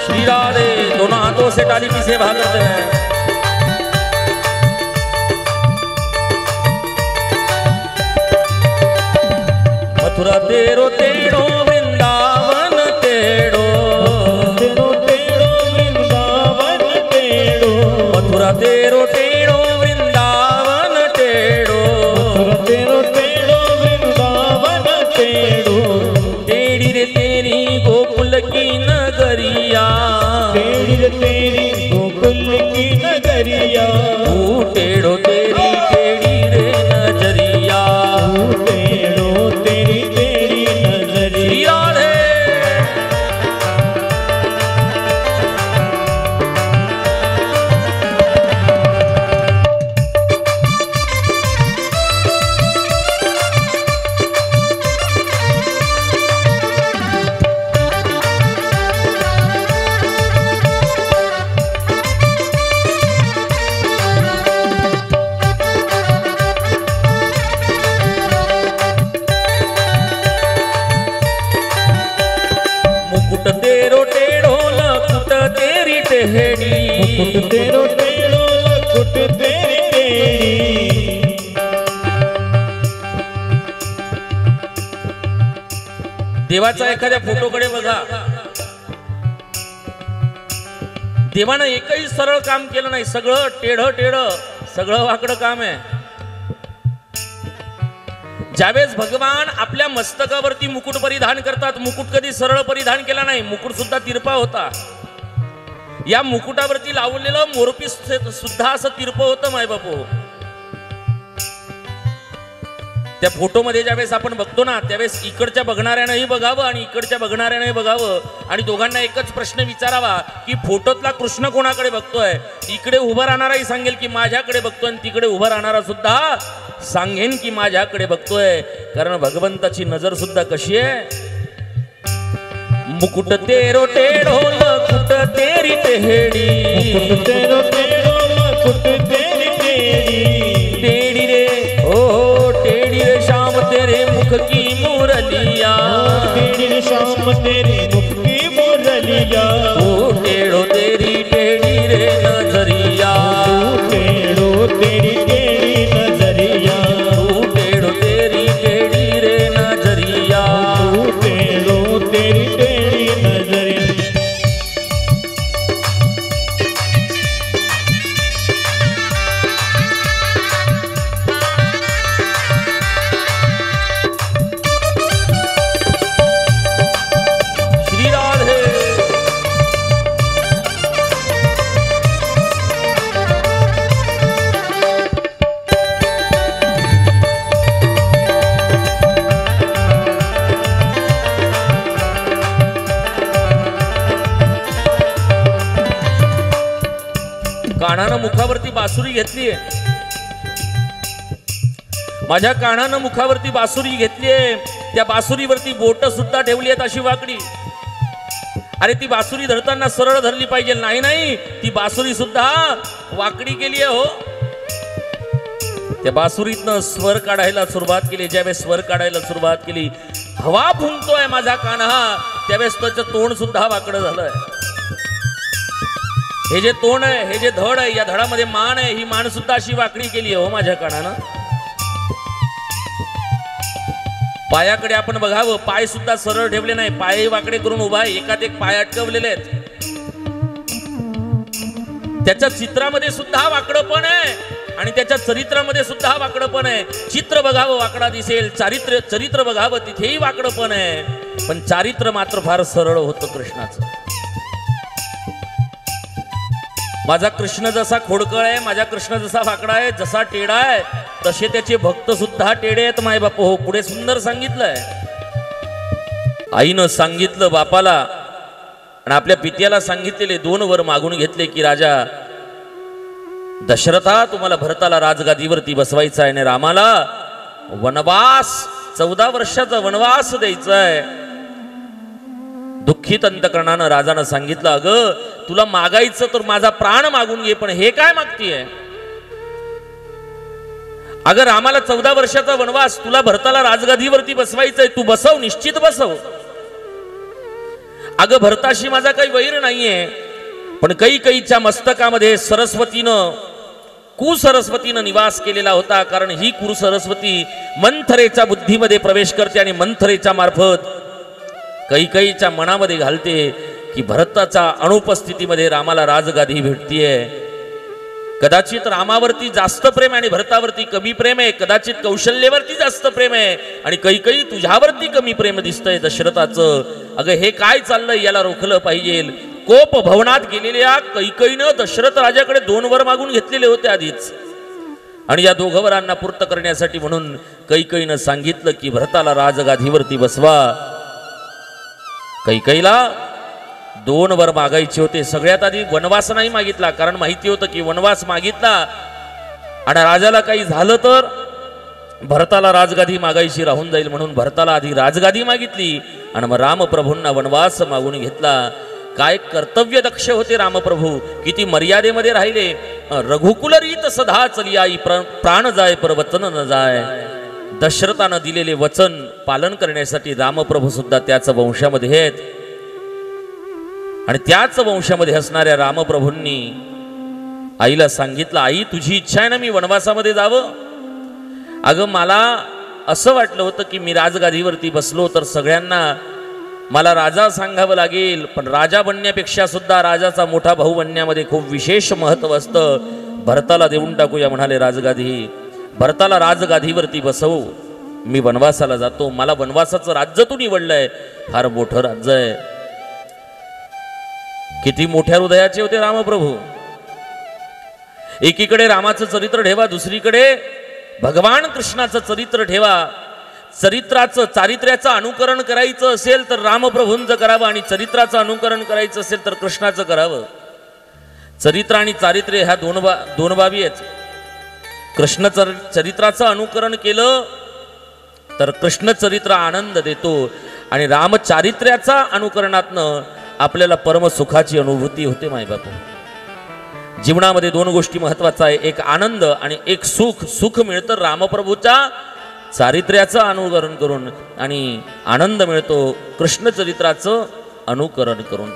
श्री राधे. दोनों हाथों से ताली पीछे भाग करते हैं. मथुरा तेरो तेड़ो वृंदावन तेड़ो, तेरो टेढ़ो वृंदावन टेढ़ो, मथुरा तेरो तेड़ो वृंदावन टेड़ो, तेरो टेढ़ो वृंदावन टेढ़ो, टेढ़ी रे तेरी गोकुल की नगरिया, टेढ़ी रे तेरी गोकुल की नगरिया, तू टेढ़ो तेरी टेढ़ी रे नजरिया, तू टेढ़ो तेरी टेढ़ी नजरिया. श्री राधे. मुकुट तेरो टेढ़ो लकुट तेरी टेढ़ी, मुकुट तेरो टेढ़ो लकुट तेरी टेढ़ी, देवाचा एखाद्या फोटोकडे बघा. देवानं एकही सरळ काम केलं नाही, सगळं टेढं टेढं, सगळं वाकडं काम आहे. ज्यावेळेस भगवान आपल्या मस्तकावरती मुकुट परिधान करतात, मुकुट कधी सरळ परिधान केला नाही, मुकुट सुद्धा तिरपा होता. या मुकुटावरती लावलेलं मोरपीस सुद्धा असं तिरप होतं माय बापू. त्या फोटोमध्ये ज्यावेळेस आपण बघतो ना, त्यावेळेस इकडच्या बघणाऱ्यानंही बघावं आणि इकडच्या बघणाऱ्यानंही बघावं आणि दोघांना एकच प्रश्न विचारावा की फोटोतला कृष्ण कोणाकडे बघतोय. इकडे उभा राहणाराही सांगेल की माझ्याकडे बघतोय आणि तिकडे उभा राहणारा सुद्धा सांगेन की माझ्याकडे बघतोय. कारण भगवंताची नजर सुद्धा कशी आहे. मुकुट तेरो टेढ़ो लकुट तेरी टेढ़ी, मुकुट तेरो टेढ़ो लकुट तेरी टेढ़ी, टेढ़ी रे ओ टेढ़ी रे श्याम तेरे मुख की मुरलिया, टेढ़ी रे श्याम तेरे मुख की मुरलिया, ओ टेढ़ो तेरी टेढ़ी रे नजरिया, टेढ़ो तेरी टेढ़ी नजरिया, ओ टेढ़ो तेरी टेढ़ी कान्हानं मुखावरती बासुरी घेतलीये, माझ्या कान्हानं मुखावरती बासुरी घेतलीये, त्या बासुरीवरती बोट सुद्धा ठेवली आहेत अशी वाकडी. अरे ती बासुरी धरताना सरळ धरली पाहिजे, नाही नाही ती बासुरी सुद्धा वाकडी केली आहे हो. त्या बासुरीतनं स्वर काढायला सुरुवात केली. ज्यावेळेस स्वर काढायला सुरुवात केली, हवा फुंकतोय माझा कान्हा, त्यावेळेस त्याचं तोंड सुद्धा वाकडं झालंय. हे जे तोंड आहे, हे जे धड आहे, या धडामध्ये मान आहे, ही मान सुद्धा अशी वाकडी केली आहे हो माझ्या कान्हानं. पायाकडे आपण बघावं, पाय सुद्धा सरळ ठेवले नाही, पाय वाकडे करून उभा आहे, एकात एक पाय अटकवलेले आहेत. त्याच्या चित्रामध्ये सुद्धा वाकडं पण आहे आणि त्याच्या चरित्रामध्ये सुद्धा वाकडं पण आहे. चित्र बघावं वाकडा दिसेल, चरित्र बघावं तिथेही वाकडं पण आहे, पण चारित्र मात्र फार सरळ होतं कृष्णाचं. माझा कृष्ण जसा खोडकळ आहे, माझा कृष्ण जसा वाकडा आहे, जसा टेढा आहे, तसे त्याचे भक्त सुद्धा टेढे आहेत माय बाप हो. पुढे सुंदर सांगितलंय, आईनं सांगितलं बापाला आणि आपल्या पित्याला सांगितलेले 2 वर मागून घेतले की राजा दशरथा, तुम्हाला भरताला राजगादीवरती बसवायचं आहे आणि रामाला वनवास 14 वर्षाचा वनवास द्यायचा आहे. दुःखित अंतकरणानं राजानं सांगितलं, अगं तुला मागायचं तर माझा प्राण मागून घे, पण हे काय मागतीये? अगं रामाला 14 वर्षाचा वनवास, तुला भरताला राजगादीवरती बसवायचंय, तू बसव, निश्चित बसव. अगं भरताशी माझा काही वैर नाहीये, पण कैकेयीच्या मस्तकामध्ये कुसरस्वतीनं निवास केलेला होता. कारण ही कुसरस्वती मंथरेच्या बुद्धीमध्ये प्रवेश करते आणि मंथरेच्या मार्फत कैकेयीच्या मनामध्ये घालते की भरताच्या अनुपस्थितीमध्ये रामाला राजगादी भेटतीये. कदाचित रामावरती जास्त प्रेम आणि भरतावरती कमी प्रेम आहे, कदाचित कौशल्यवरती जास्त प्रेम आहे आणि कैकेयी तुझ्यावरती कमी प्रेम दिसतंय दशरथाचं. अगं हे काय चाललंय, याला रोखलं पाहिजे. कोप भवनात गेलेल्या कैकेयीनं दशरथ राजाकडे 2 वर मागून घेतलेले होते आधीच, आणि या 2 वरांना पूर्ण करण्यासाठी म्हणून कैकेयीनं सांगितलं की भरताला राजगादीवरती बसवा. कैकेयीला 2 वर मागायचे होते. सगळ्यात आधी वनवास नाही मागितला, कारण माहिती होतं की वनवास मागितला आणि राजाला काही झालं तर भरताला राजगादी मागायची राहून जाईल, म्हणून भरताला आधी राजगादी मागितली आणि मग रामप्रभूंना वनवास मागून घेतला. काय कर्तव्य दक्ष होते रामप्रभू, किती मर्यादेमध्ये राहिले. रघुकुल रीत सदा चली आई, प्राण जाय पर वचन न जाय. दशरथानं दिलेले वचन पालन करण्यासाठी रामप्रभू सुद्धा त्याच वंशामध्ये आहेत आणि त्याच वंशामध्ये असणाऱ्या रामप्रभूंनी आईला सांगितलं, आई तुझी इच्छा आहे ना मी वनवासामध्ये जावं? अगं मला असं वाटलं होतं की मी राजगादीवरती बसलो तर सगळ्यांना मला राजा सांगावं लागेल, पण राजा बनण्यापेक्षा सुद्धा राजाचा मोठा भाऊ बनण्यामध्ये खूप विशेष महत्त्व असतं. भरताला देऊन टाकूया म्हणाले राजगादी. भरताला राजगादीवरती बसवू, मी वनवासाला जातो. मला वनवासाचं राज्य तू निवडलंय, फार मोठं राज्य आहे. किती मोठ्या हृदयाचे होते रामप्रभू. एकीकडे रामाचं चरित्र ठेवा, दुसरीकडे भगवान कृष्णाचं चरित्र ठेवा. चारित्र्याचं अनुकरण करायचं असेल तर रामप्रभूंचं करावं आणि चरित्राचं अनुकरण करायचं असेल तर कृष्णाचं करावं. चरित्र आणि चारित्र्य ह्या दोन बाबी आहेत. कृष्ण चरित्राचं अनुकरण केलं तर कृष्ण चरित्र आनंद देतो आणि रामचारित्र्याचा अनुकरणातनं आपल्याला परम सुखाची अनुभूती होते. मायबापू, जीवनामध्ये 2 गोष्टी महत्वाच्या आहे, एक आनंद आणि एक सुख. सुख मिळतं रामप्रभूच्या चारित्र्याचं अनुकरण करून आणि आनंद मिळतो कृष्ण चरित्राचं अनुकरण करून.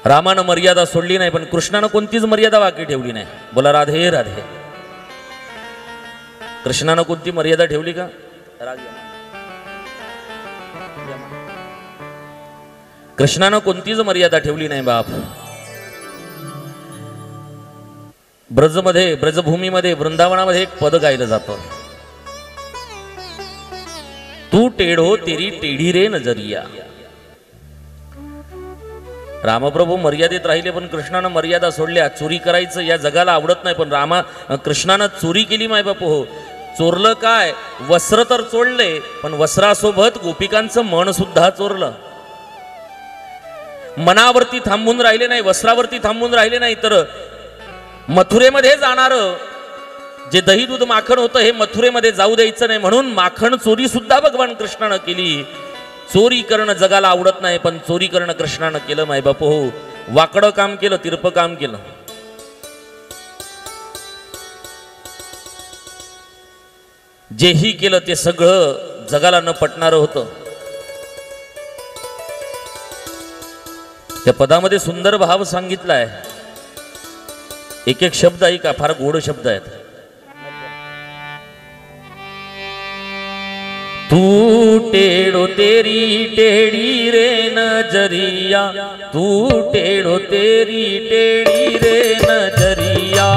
रामानं मर्यादा सोडली नाही, पण कृष्णानं कोणतीच मर्यादा बाकी ठेवली नाही. बोला राधे राधे. कृष्णानं कोणती मर्यादा ठेवली का? कृष्णानं कोणतीच मर्यादा ठेवली नाही बाप. ब्रजभूमीमध्ये वृंदावनामध्ये एक पद गायलं जातं, तू टेढ़ो तेरी टेढ़ी रे नजरिया. रामप्रभू मर्यादेत राहिले, पण कृष्णानं मर्यादा सोडल्या. चोरी करायचं या जगाला आवडत नाही, पण कृष्णानं चोरी केली माय बापू. हो, चोरलं काय? वस्त्र तर चोरले, पण वस्त्रासोबत गोपिकांचं मन सुद्धा चोरलं. मनावरती थांबून राहिले नाही, वस्त्रावरती थांबून राहिले नाही, तर मथुरेमध्ये जाणार जे दही दूध माखण होतं हे मथुरेमध्ये जाऊ द्यायचं नाही, म्हणून माखण चोरी सुद्धा भगवान कृष्णानं केली. चोरी करणं जगाला आवडत नाही, पण चोरी करणं कृष्णानं केलं. मायबाप हो, वाकडं काम केलं, तिरपं काम केलं. जेही केलं ते सगळं जगाला न पटणारं होतं. त्या पदामध्ये सुंदर भाव सांगितलाय. एक एक शब्द ऐका, फार गोड शब्द आहेत. तू टेढ़ो तेरी टेढ़ी रे नजरिया, तू टेढ़ो तेरी टेढ़ी रे नजरिया,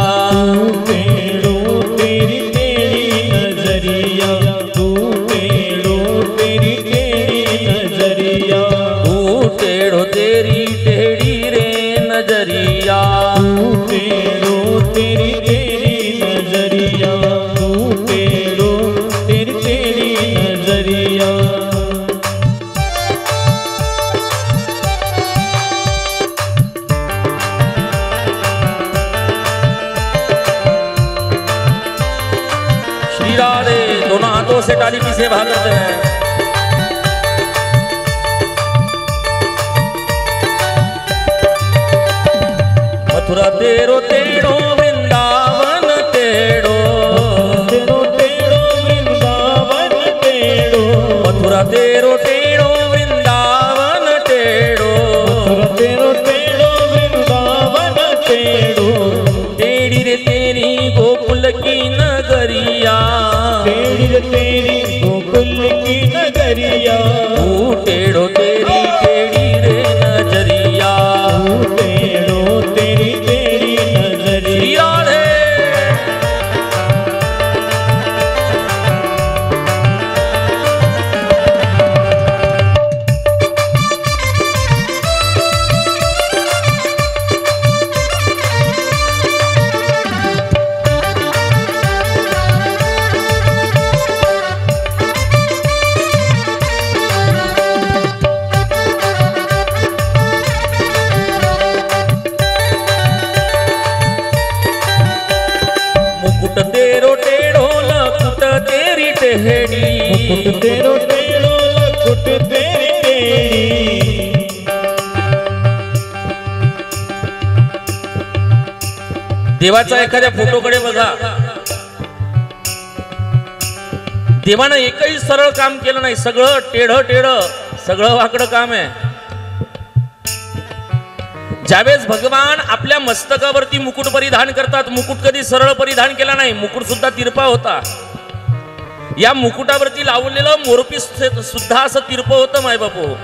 तू टेढ़ो तेरी टेढ़ी नजरिया, तू टेढ़ो तेरी टेढ़ी नजरिया, तू टेढ़ो तेरी टेढ़ी रे नजरिया, तू टेढ़ो तेरी टेढ़ी नजरिया, तू टेढ़ो तेरी टेढ़ी नजरिया. श्री राधे दोनों हाथों से ताली की सेवा करते हैं. मथुरा तेरो तेड़ो वृंदावन तेड़ो, तेरो टेढ़ो वृंदावन टेढ़ो, मथुरा तेरो तेड़ो वृंदावन तेड़ो, तेरो टेढ़ो वृंदावन टेढ़ो, टेढ़ी रे तेरी गोकुल की नगरिया, टेढ़ी रे तेरी गोकुल की नगरिया, तू टेढ़ो तेरी टेढ़ी रे नजरिया, तू टेढ़ो तेरी टेढ़ी नजरिया. श्री राधे. मुकुट तेरो टेढ़ो लकुट तेरी टेढ़ी, मुकुट तेरो टेढ़ो लकुट तेरी टेढ़ी, देवाचा एखाद्या फोटोकडे बघा. देवानं एकही सरळ काम केलं नाही, सगळं टेढ टेढ, सगळं वाकडं काम आहे. ज्यावेळेस भगवान आपल्या मस्तकावरती मुकुट परिधान करतात, मुकुट कधी सरळ परिधान केला नाही, मुकुट सुद्धा तिरपा होता. या मुकुटावरती लावलेलं मोरपीस सुद्धा असं तिरप होतं मायबापू.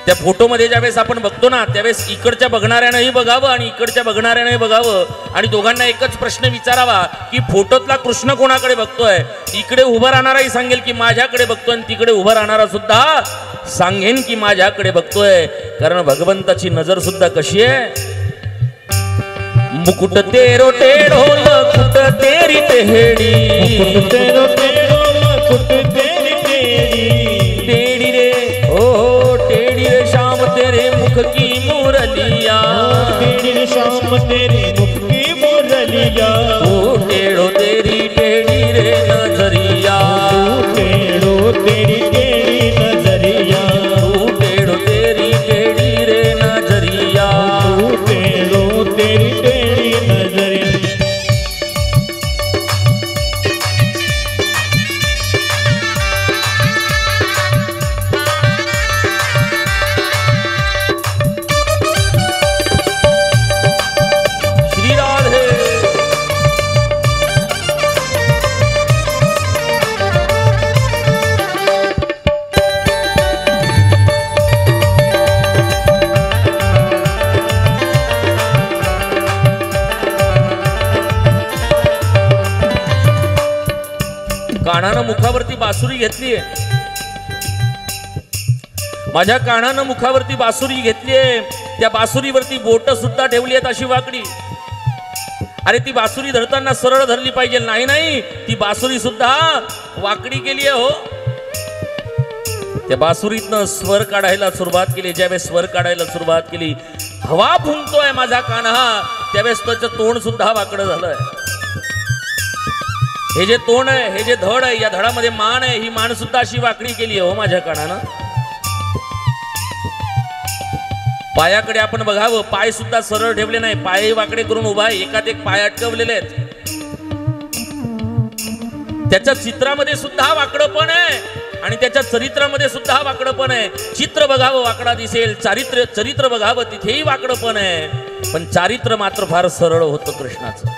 त्या फोटोमध्ये ज्यावेळेस आपण बघतो ना, त्यावेळेस इकडच्या बघणाऱ्यानंही बघावं आणि इकडच्या बघणाऱ्यानंही बघावं आणि दोघांना एकच प्रश्न विचारावा की फोटोतला कृष्ण कोणाकडे बघतोय. इकडे उभा राहणाराही सांगेल की माझ्याकडे बघतोय आणि तिकडे उभा राहणारा सुद्धा सांगेन की माझ्याकडे बघतोय. कारण भगवंताची नजर सुद्धा कशी आहे. मुकुट तेरो टेढ़ो लकुट तेरी टेढ़ी, मुकुट तेरो टेढ़ो लकुट तेरी टेढ़ी, टेढ़ी रे ओ टेढ़ी रे श्याम तेरे मुख की मुरलिया, टेढ़ी रे श्याम तेरी मुख की मुरलिया, ओ टेढ़ो तेरी टेढ़ी रे नजरिया, टेढ़ो तेरी टेढ़ी नजरिया, ओ टेढ़ो तेरी टेढ़ी रे नजरिया, टेढ़ो तेरी टेढ़ी नजरिया. श्री राधे. कानानं मुखावरती बासुरी घेतलीये, माझ्या कानानं मुखावरती बासुरी घेतलीये, त्या बासुरीवरती बोट सुद्धा ठेवली आहेत अशी वाकडी. अरे ती बासुरी धरताना सरळ धरली पाहिजे, नाही नाही ती बासुरी सुद्धा वाकडी केली आहे हो. त्या बासुरीतनं स्वर काढायला सुरुवात केली. ज्यावेळेस स्वर काढायला सुरुवात केली, हवा फुंकतोय माझा कान्हा, त्यावेळेस त्याचं तोंड सुद्धा वाकडं झालंय. हे जे तोंड आहे, हे जे धड आहे, या धडामध्ये मान आहे, ही मान सुद्धा अशी वाकडी केली आहे हो माझ्या कानानं. पायाकडे आपण बघावं, पाय सुद्धा सरळ ठेवले नाही, पाय वाकडे करून उभा आहे, एकात एक पाय अटकवलेले आहेत. त्याच्या चित्रामध्ये सुद्धा वाकडपण आहे आणि त्याच्या चरित्रामध्ये सुद्धा वाकडपण आहे. चित्र बघावं वाकडा दिसेल, चरित्र बघावं तिथेही वाकडपण आहे, पण चारित्र मात्र फार सरळ होतं कृष्णाचं.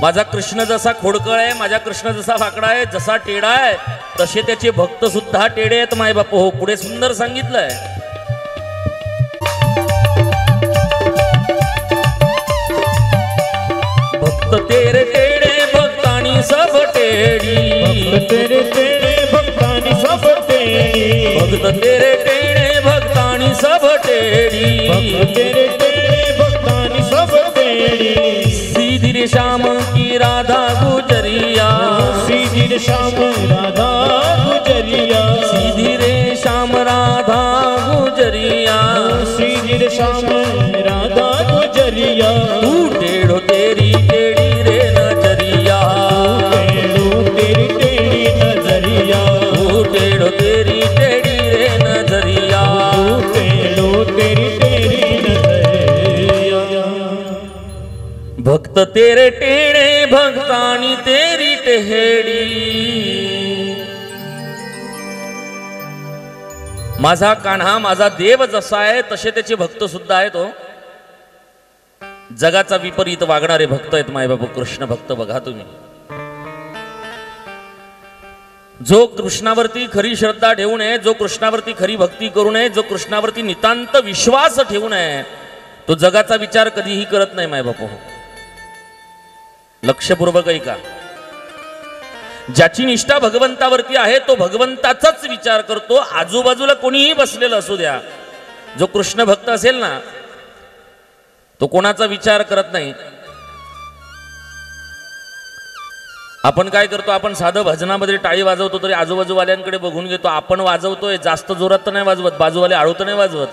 माझा कृष्ण जसा खोडकळ आहे, माझा कृष्ण जसा वाकडा आहे, जसा टेढा आहे, तसे त्याचे भक्त सुद्धा टेढे आहेत माय बाप हो. पुढे सुंदर सांगितलंय, भक्त तेरे टेढ़े भक्तानी सब टेढ़ी, भक्त तेरे टेढ़े भक्तानी सब टेढ़ी, भक्त तेरे टेढ़े भक्तानी सब टेढ़ी, भक्त तेरे टेढ़े भक्तानी सब टेढ़ी. सीधी रे श्याम की राधा गुजरिया, सीधी रे श्याम राधा गुजरिया, सीधी रे श्याम राधा गुजरिया, सीधी रे श्याम राधा गुजरिया. तू टेढ़ो तेरी टेढ़ी रे नजरिया, टेढ़ो तेरी टेढ़ी नजरिया, तू टेढ़ो तेरी टेढ़ी रे नजरिया, टेढ़ो तेरी टेढ़ी नजरिया. भक्त तेरे टेढ़े भक्तानी तेरी टेढ़ी. माझा कान्हा, माझा देव जसा आहे तसे त्याचे भक्त सुद्धा आहेत हो. जगाचा विपरीत वागणारे भक्त आहेत मायबाबू. कृष्ण भक्त बघा तुम्ही, जो कृष्णावरती खरी श्रद्धा ठेवू नये, जो कृष्णावरती खरी भक्ती करू नये, जो कृष्णावरती नितांत विश्वास ठेवू नये, तो जगाचा विचार कधीही करत नाही मायबापू. लक्षपूर्वक ऐका, ज्याची निष्ठा भगवंतावरती आहे तो भगवंताचाच विचार करतो, आजूबाजूला कोणीही बसलेलं असू द्या. जो कृष्ण भक्त असेल ना, तो कोणाचा विचार करत नाही. आपण काय करतो, आपण साधं भजनामध्ये टाळी वाजवतो तरी आजूबाजूवाल्यांकडे बघून घेतो. आपण वाजवतोय, जास्त जोरात तर नाही वाजवत, बाजूवाले आळू तर नाही वाजवत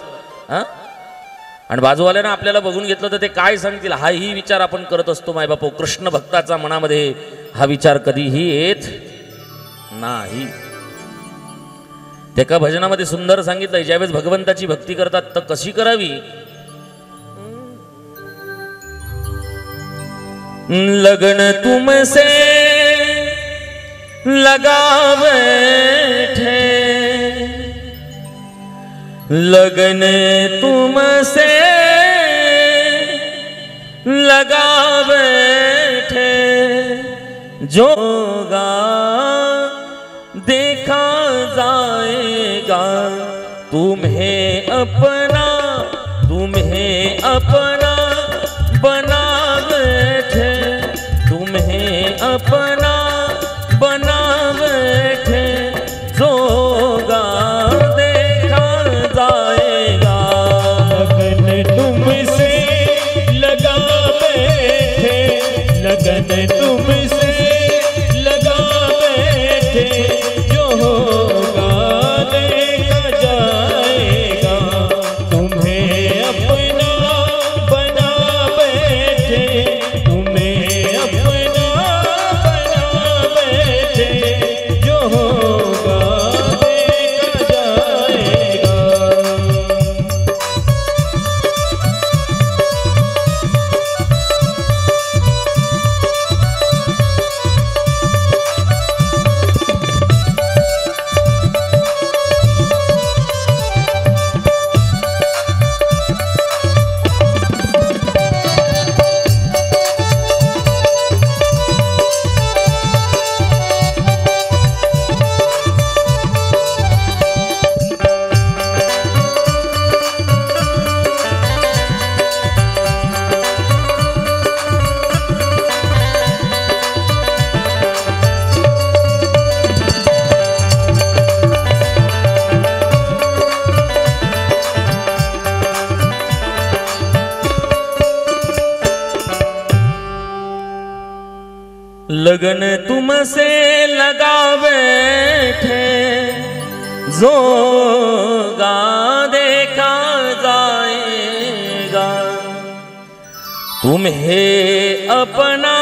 हा. आणि बाजूवाल्यानं आपल्याला बघून घेतलं तर ते काय सांगतील, हाही विचार आपण करत असतो मायबापो. कृष्ण भक्ताचा मनामध्ये हा विचार कधीही येत नाही. एका भजनामध्ये सुंदर सांगितलंय, ज्यावेळेस भगवंताची भक्ती करतात तर कशी करावी. लगन तुमसे लगा बैठे, लगन तुमसे लगा बैठे, जोगा देखा जाएगा, तुम्हें अपना बना बैठे, तुम्हें अपना बना बैठे, जोगा देखा जाएगा. लगन तुमसे लगा बैठे, लगन तुमसे लगा बैठे, जो होगा देखा जाएगा, तुम्हें अपना लगन तुमसे लगा बैठे जोगा देखा जाएगा, तुम्हें अपना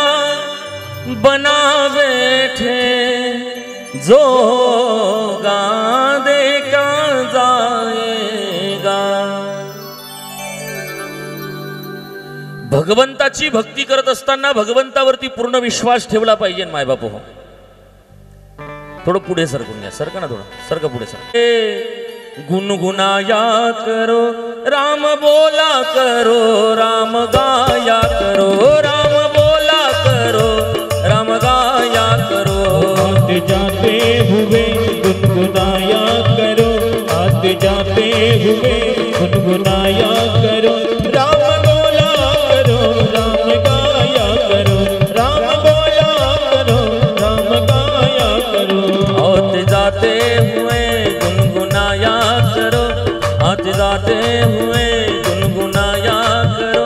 बना बैठे जोगा देखा जाएगा। भगवंताची भक्ती करत असताना भगवंतावरती पूर्ण विश्वास ठेवला पाहिजे मायबाप हो। थोडं पुढे सरकून घ्या, सरका ना थोडं, सरका पुढे सर। गुनगुनाया करो राम बोला करो, राम गाया करो, राम बोला करो, राम गाया करो। आते जाते हुए गुनगुनाया करो, आते जाते हुए गुनगुनाया करो, राम बोला करो, राम गाया करो, राम बोला करो, राम गाया करो। आते जाते हुए गुनगुनाया करो, आते जाते हुए गुनगुनाया करो,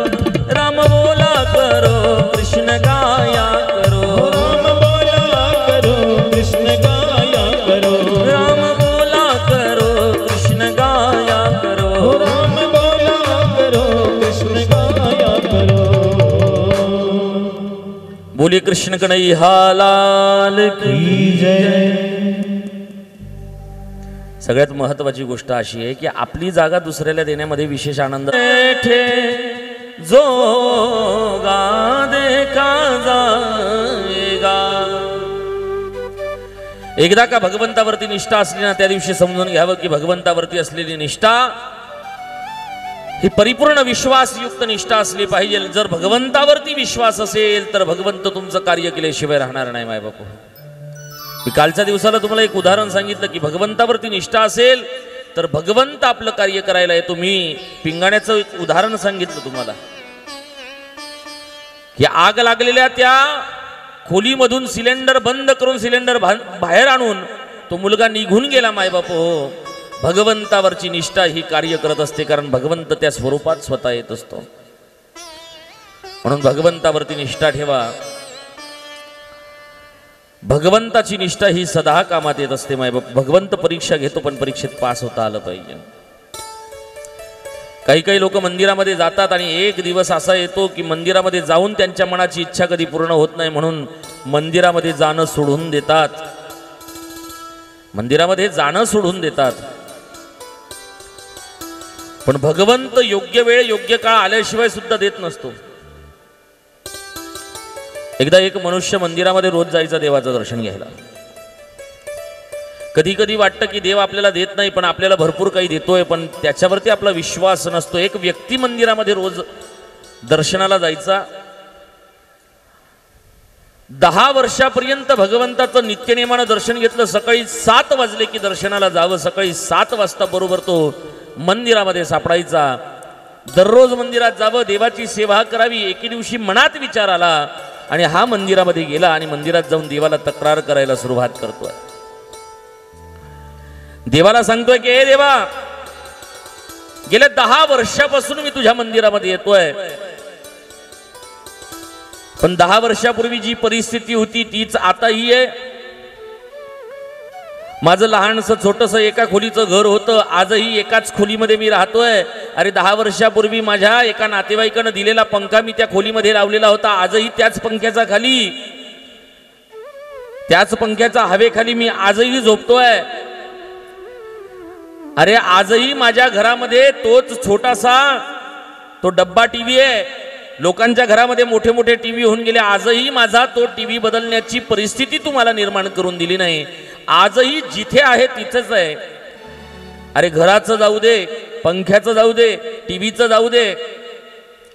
राम बोला करो, कृष्ण गाया करो, राम बोला करो, कृष्ण गाया करो, राम बोला करो, कृष्ण गाया करो, राम बोला करो, कृष्ण गाया करो। बोलिए कृष्ण कन्हैया लाल की जय। सगळ्यात महत्वाची गोष्ट अशी आहे की आपली जागा दुसऱ्याला देण्यामध्ये विशेष आनंद। जोगा देखा जाएगा। एकदा का भगवंतावरती निष्ठा असली ना, त्या दिवशी समजून घ्यावं की भगवंतावरती असलेली निष्ठा ही परिपूर्ण विश्वासयुक्त निष्ठा असली पाहिजे। जर भगवंतावरती विश्वास असेल तर भगवंत तुमचं कार्य केल्याशिवाय राहणार नाही मायबापू। मी कालच्या दिवसाला तुम्हाला एक उदाहरण सांगितलं की भगवंतावरती निष्ठा असेल तर भगवंत आपलं कार्य करायला येतो। मी पिंगाण्याचं एक उदाहरण सांगितलं तुम्हाला की आग लागलेल्या त्या खोलीमधून सिलेंडर बंद करून सिलेंडर बाहेर आणून तो मुलगा निघून गेला मायबाप हो। भगवंतावरची निष्ठा ही कार्य करत असते, कारण भगवंत त्या स्वरूपात स्वतः येत असतो। म्हणून भगवंतावरती निष्ठा ठेवा। भगवंताची निष्ठा ही सदा कामात येत असते मायबाप। भगवंत परीक्षा घेतो पण परीक्षेत पास होता आलं पाहिजे। काही काही लोक मंदिरामध्ये जातात आणि एक दिवस असा येतो की मंदिरामध्ये जाऊन त्यांच्या मनाची इच्छा कधी पूर्ण होत नाही, म्हणून मंदिरामध्ये जाणं सोडून देतात, मंदिरामध्ये जाणं सोडून देतात। पण भगवंत योग्य वेळ योग्य काळ आल्याशिवाय सुद्धा देत नसतो। एकदा एक मनुष्य मंदिरामध्ये रोज जायचा देवाचं दर्शन घ्यायला। कधी कधी वाटतं की देव आपल्याला देत नाही, पण आपल्याला भरपूर काही देतोय, पण त्याच्यावरती आपला विश्वास नसतो। एक व्यक्ती मंदिरामध्ये रोज दर्शनाला जायचा, 10 वर्षापर्यंत भगवंताचं नित्यनेमानं दर्शन घेतलं। सकाळी 7 वाजले की दर्शनाला जावं, सकाळी 7 वाजता बरोबर तो मंदिरामध्ये सापडायचा। दररोज मंदिरात जावं, देवाची सेवा करावी। एके दिवशी मनात विचार आला आणि हा मंदिरामध्ये गेला आणि मंदिरात जाऊन देवाला तक्रार करायला सुरुवात करतोय। देवाला सांगतोय की हे देवा, गेल्या 10 वर्षापासून मी तुझ्या मंदिरामध्ये येतोय, पण 10 वर्षापूर्वी जी परिस्थिती होती तीच आताही आहे। माझं लहानसं छोटंसं एका खोलीचं घर होतं, आजही एकाच खोलीमध्ये मी राहतोय। अरे 10 वर्षापूर्वी माझ्या एका नातेवाईकानं दिलेला पंखा मी त्या खोलीमध्ये लावलेला होता, आजही त्याच पंख्याचा खाली, त्याच पंख्याच्या हवेखाली मी आजही झोपतोय। अरे आजही माझ्या घरामध्ये तोच छोटासा तो डब्बा टीव्ही आहे। लोकांच्या घरामध्ये मोठे मोठे टीव्ही होऊन गेले, आजही माझा तो टीव्ही बदलण्याची परिस्थिती तुम्हाला निर्माण करून दिली नाही। आजही जिथे आहे तिथेच आहे। अरे घराचं जाऊ दे, पंख्याचं जाऊ दे, टीव्हीचं जाऊ दे,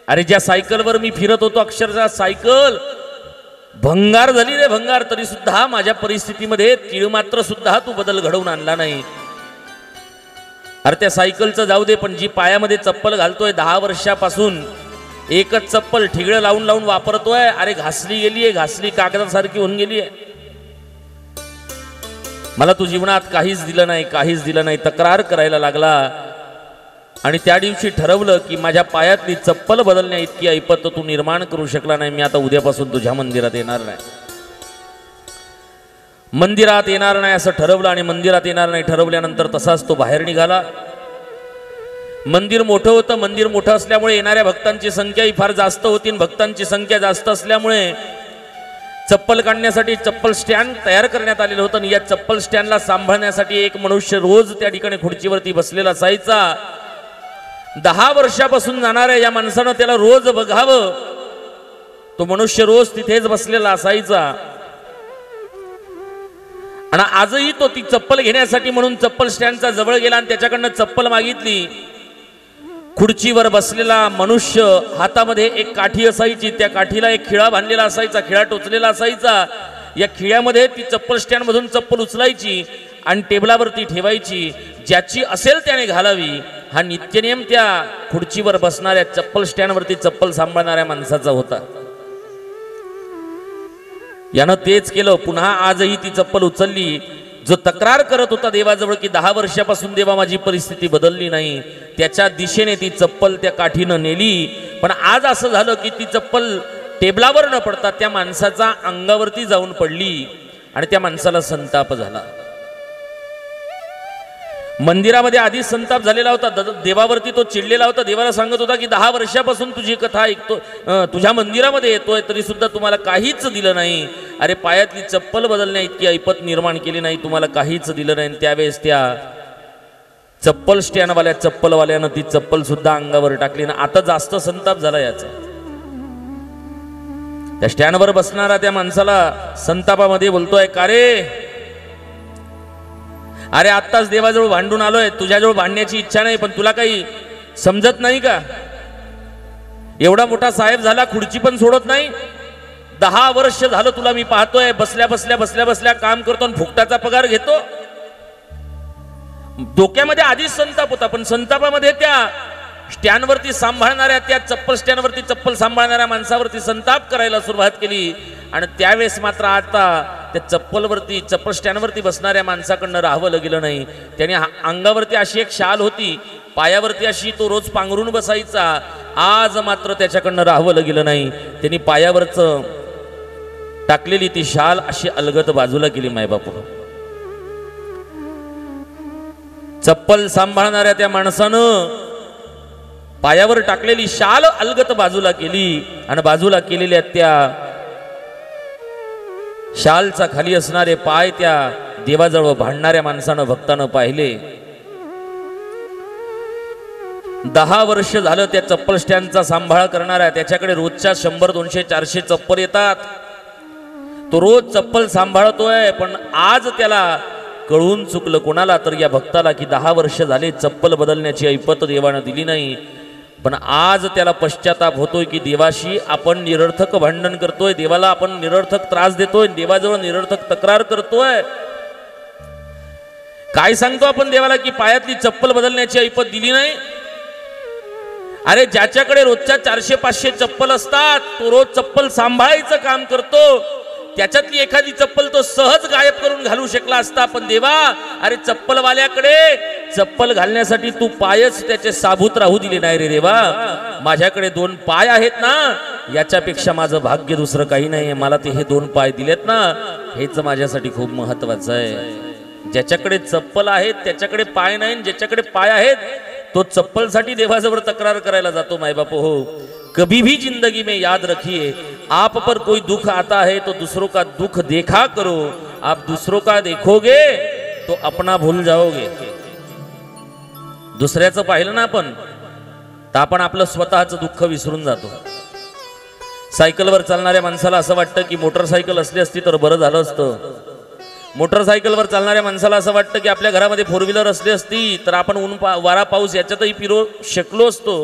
अरे ज्या सायकलवर मी फिरत होतो अक्षरशः सायकल भंगार झाली रे भंगार, तरी सुद्धा माझ्या परिस्थितीमध्ये तीळ मात्र सुद्धा तू बदल घडवून आणला नाही। अरे त्या सायकलचं जाऊ दे, पण जी पायामध्ये चप्पल घालतोय 10 वर्षापासून एकच चप्पल ठिगळं लावून लावून वापरतोय, अरे घासली गेली आहे, घासली कागदासारखी होऊन गेली आहे। मला तू जीवनात काहीच दिलं नाही, काहीच दिलं नाही, तक्रार करायला लागला। आणि त्या दिवशी ठरवलं की माझ्या पायातली चप्पल बदलण्या इतकी ऐपत तू निर्माण करू शकला नाही, मी आता उद्यापासून तुझ्या मंदिरात येणार नाही। मंदिरात येणार नाही असं ठरवलं आणि मंदिरात येणार नाही ठरवल्यानंतर तसाच तो बाहेर निघाला. मंदिर मोठं होतं. मंदिर मोठं असल्यामुळे येणाऱ्या भक्तांची संख्याही फार जास्त होती. भक्तांची संख्या जास्त असल्यामुळे चप्पल काढण्यासाठी चप्पल स्टँड तयार करण्यात आलेलं होतं. आणि या चप्पल स्टँडला सांभाळण्यासाठी एक मनुष्य रोज त्या ठिकाणी खुर्चीवरती बसलेला असायचा. 10 वर्षापासून जाणाऱ्या या माणसानं त्याला रोज बघावं. तो मनुष्य रोज तिथेच बसलेला असायचा. आणि आजही तो ती चप्पल घेण्यासाठी म्हणून चप्पल स्टँडच्या जवळ गेला आणि त्याच्याकडनं चप्पल मागितली. खुर्चीवर बसलेला मनुष्य हातामध्ये एक काठी असायची. त्या काठीला एक खिळा बांधलेला असायचा, खिळा टोचलेला असायचा. या खिळ्यामध्ये ती चप्पल स्टँड मधून चप्पल उचलायची आणि टेबलावरती ठेवायची. ज्याची असेल त्याने घालावी हा नित्यनियम त्या खुर्चीवर बसणाऱ्या चप्पल स्टँडवरती चप्पल सांभाळणाऱ्या माणसाचा होता. यानं तेच केलं. पुन्हा आजही ती चप्पल उचलली. जो तक्रार करत होता देवाजवळ की 10 वर्षापासून देवा माझी परिस्थिती बदलली नाही, त्याच्या दिशेने ती चप्पल त्या काठीनं नेली. पण आज असं झालं की ती चप्पल टेबलावर न पडता त्या माणसाच्या अंगावरती जाऊन पडली आणि त्या माणसाला संताप झाला. मंदिरामध्ये आधीच संताप झालेला होता. देवावरती तो चिडलेला होता. देवाला सांगत होता की 10 वर्षापासून तुझी कथा ऐकतो, तुझ्या मंदिरामध्ये येतोय, तरी सुद्धा तुम्हाला काहीच दिलं नाही. अरे पायातली चप्पल बदलण्या इतकी ऐपत निर्माण केली नाही, तुम्हाला काहीच दिलं नाही. त्यावेळेस त्या चप्पल स्टँडवाल्या चप्पलवाल्यानं ती चप्पल सुद्धा अंगावर टाकली ना. आता जास्त संताप झाला याचा. त्या स्टँडवर बसणारा त्या माणसाला संतापामध्ये बोलतोय, का रे, अरे आत्ताच देवाजवळ भांडून आलोय, तुझ्याजवळ भांडण्याची इच्छा नाही, पण तुला काही समजत नाही का? एवढा मोठा साहेब झाला, खुर्ची पण सोडत नाही. 10 वर्ष झालं तुला मी पाहतोय, बसल्या बसल्या काम करतो आणि फुकटाचा पगार घेतो. डोक्यामध्ये आधीच संताप होता, पण संतापामध्ये त्या स्टँडवरती सांभाळणाऱ्या, त्या चप्पल स्टँडवरती चप्पल सांभाळणाऱ्या माणसावरती संताप करायला सुरुवात केली. आणि त्यावेळेस मात्र आता त्या चप्पल स्टँडवरती बसणाऱ्या माणसाकडनं राहावं गेलं नाही. त्याने अंगावरती अशी एक शाल होती, पायावरती अशी तो रोज पांघरून बसायचा. आज मात्र त्याच्याकडनं राहावं गेलं नाही. त्यांनी पायावरचं टाकलेली ती शाल अशी अलगद बाजूला केली. मायबापू, चप्पल सांभाळणाऱ्या त्या माणसानं पायावर टाकलेली शाल अलगद बाजूला केली आणि बाजूला केलेल्या त्या शालचा खाली असणारे पाय त्या देवाजवळ भांडणाऱ्या माणसानं, भक्तानं पाहिले. 10 वर्ष झालं त्या चप्पल स्टँडचा सांभाळ करणाऱ्या, त्याच्याकडे रोजच्या 100, 200, 400 चप्पल येतात. तो रोज चप्पल सांभाळतोय, पण आज त्याला कळून चुकलं कोणाला तर या भक्ताला की 10 वर्ष झाले चप्पल बदलण्याची ऐपत देवानं दिली नाही. पण आज त्याला पश्चाताप होतोय की देवाशी आपण निरर्थक भांडण करतोय, देवाला आपण निरर्थक त्रास देतोय, देवाजवळ निरर्थक तक्रार करतोय. काय सांगतो आपण देवाला की पायातली चप्पल बदलण्याची ऐपत दिली नाही? अरे ज्याच्याकडे रोजच्या 400-500 चप्पल असतात, तो रोज चप्पल सांभाळायचं काम करतो. त्याच्यातली एखादी चप्पल तो सहज गायब करून घालू शकला असता. पण देवा, अरे चप्पलवाल्याकडे चप्पल घालण्यासाठी तू पायच त्याचे साबूत राहू दिले नाही रे देवा. माझ्याकडे 2 पाय आहेत ना, याच्यापेक्षा माझं भाग्य दुसरं काही नाही. मला ते हे 2 पाय दिलेत ना, हेच माझ्यासाठी खूप महत्वाचं आहे. ज्याच्याकडे चप्पल आहेत त्याच्याकडे पाय नाही, ज्याच्याकडे पाय आहेत तो चप्पलसाठी देवाजवळ तक्रार करायला जातो. मायबाप हो, कभी भी जिंदगी में याद रखिए, आप पर कोई दुख आता है तो दूसरों का दुख देखा करो. आप दूसरों का देखोगे तो अपना भूल जाओगे. दुसऱ्याचं पाहिलं ना आपण तर आपण आपलं स्वतःचं दुःख विसरून जातो. सायकलवर चालणाऱ्या माणसाला असं वाटतं की मोटरसायकल असली असती तर बरं झालं असतं. मोटरसायकलवर चालणाऱ्या माणसाला असं वाटतं की आपल्या घरामध्ये 4 व्हीलर असली असती तर आपण ऊन वारा पाऊस याच्यातही फिरू शकलो असतो.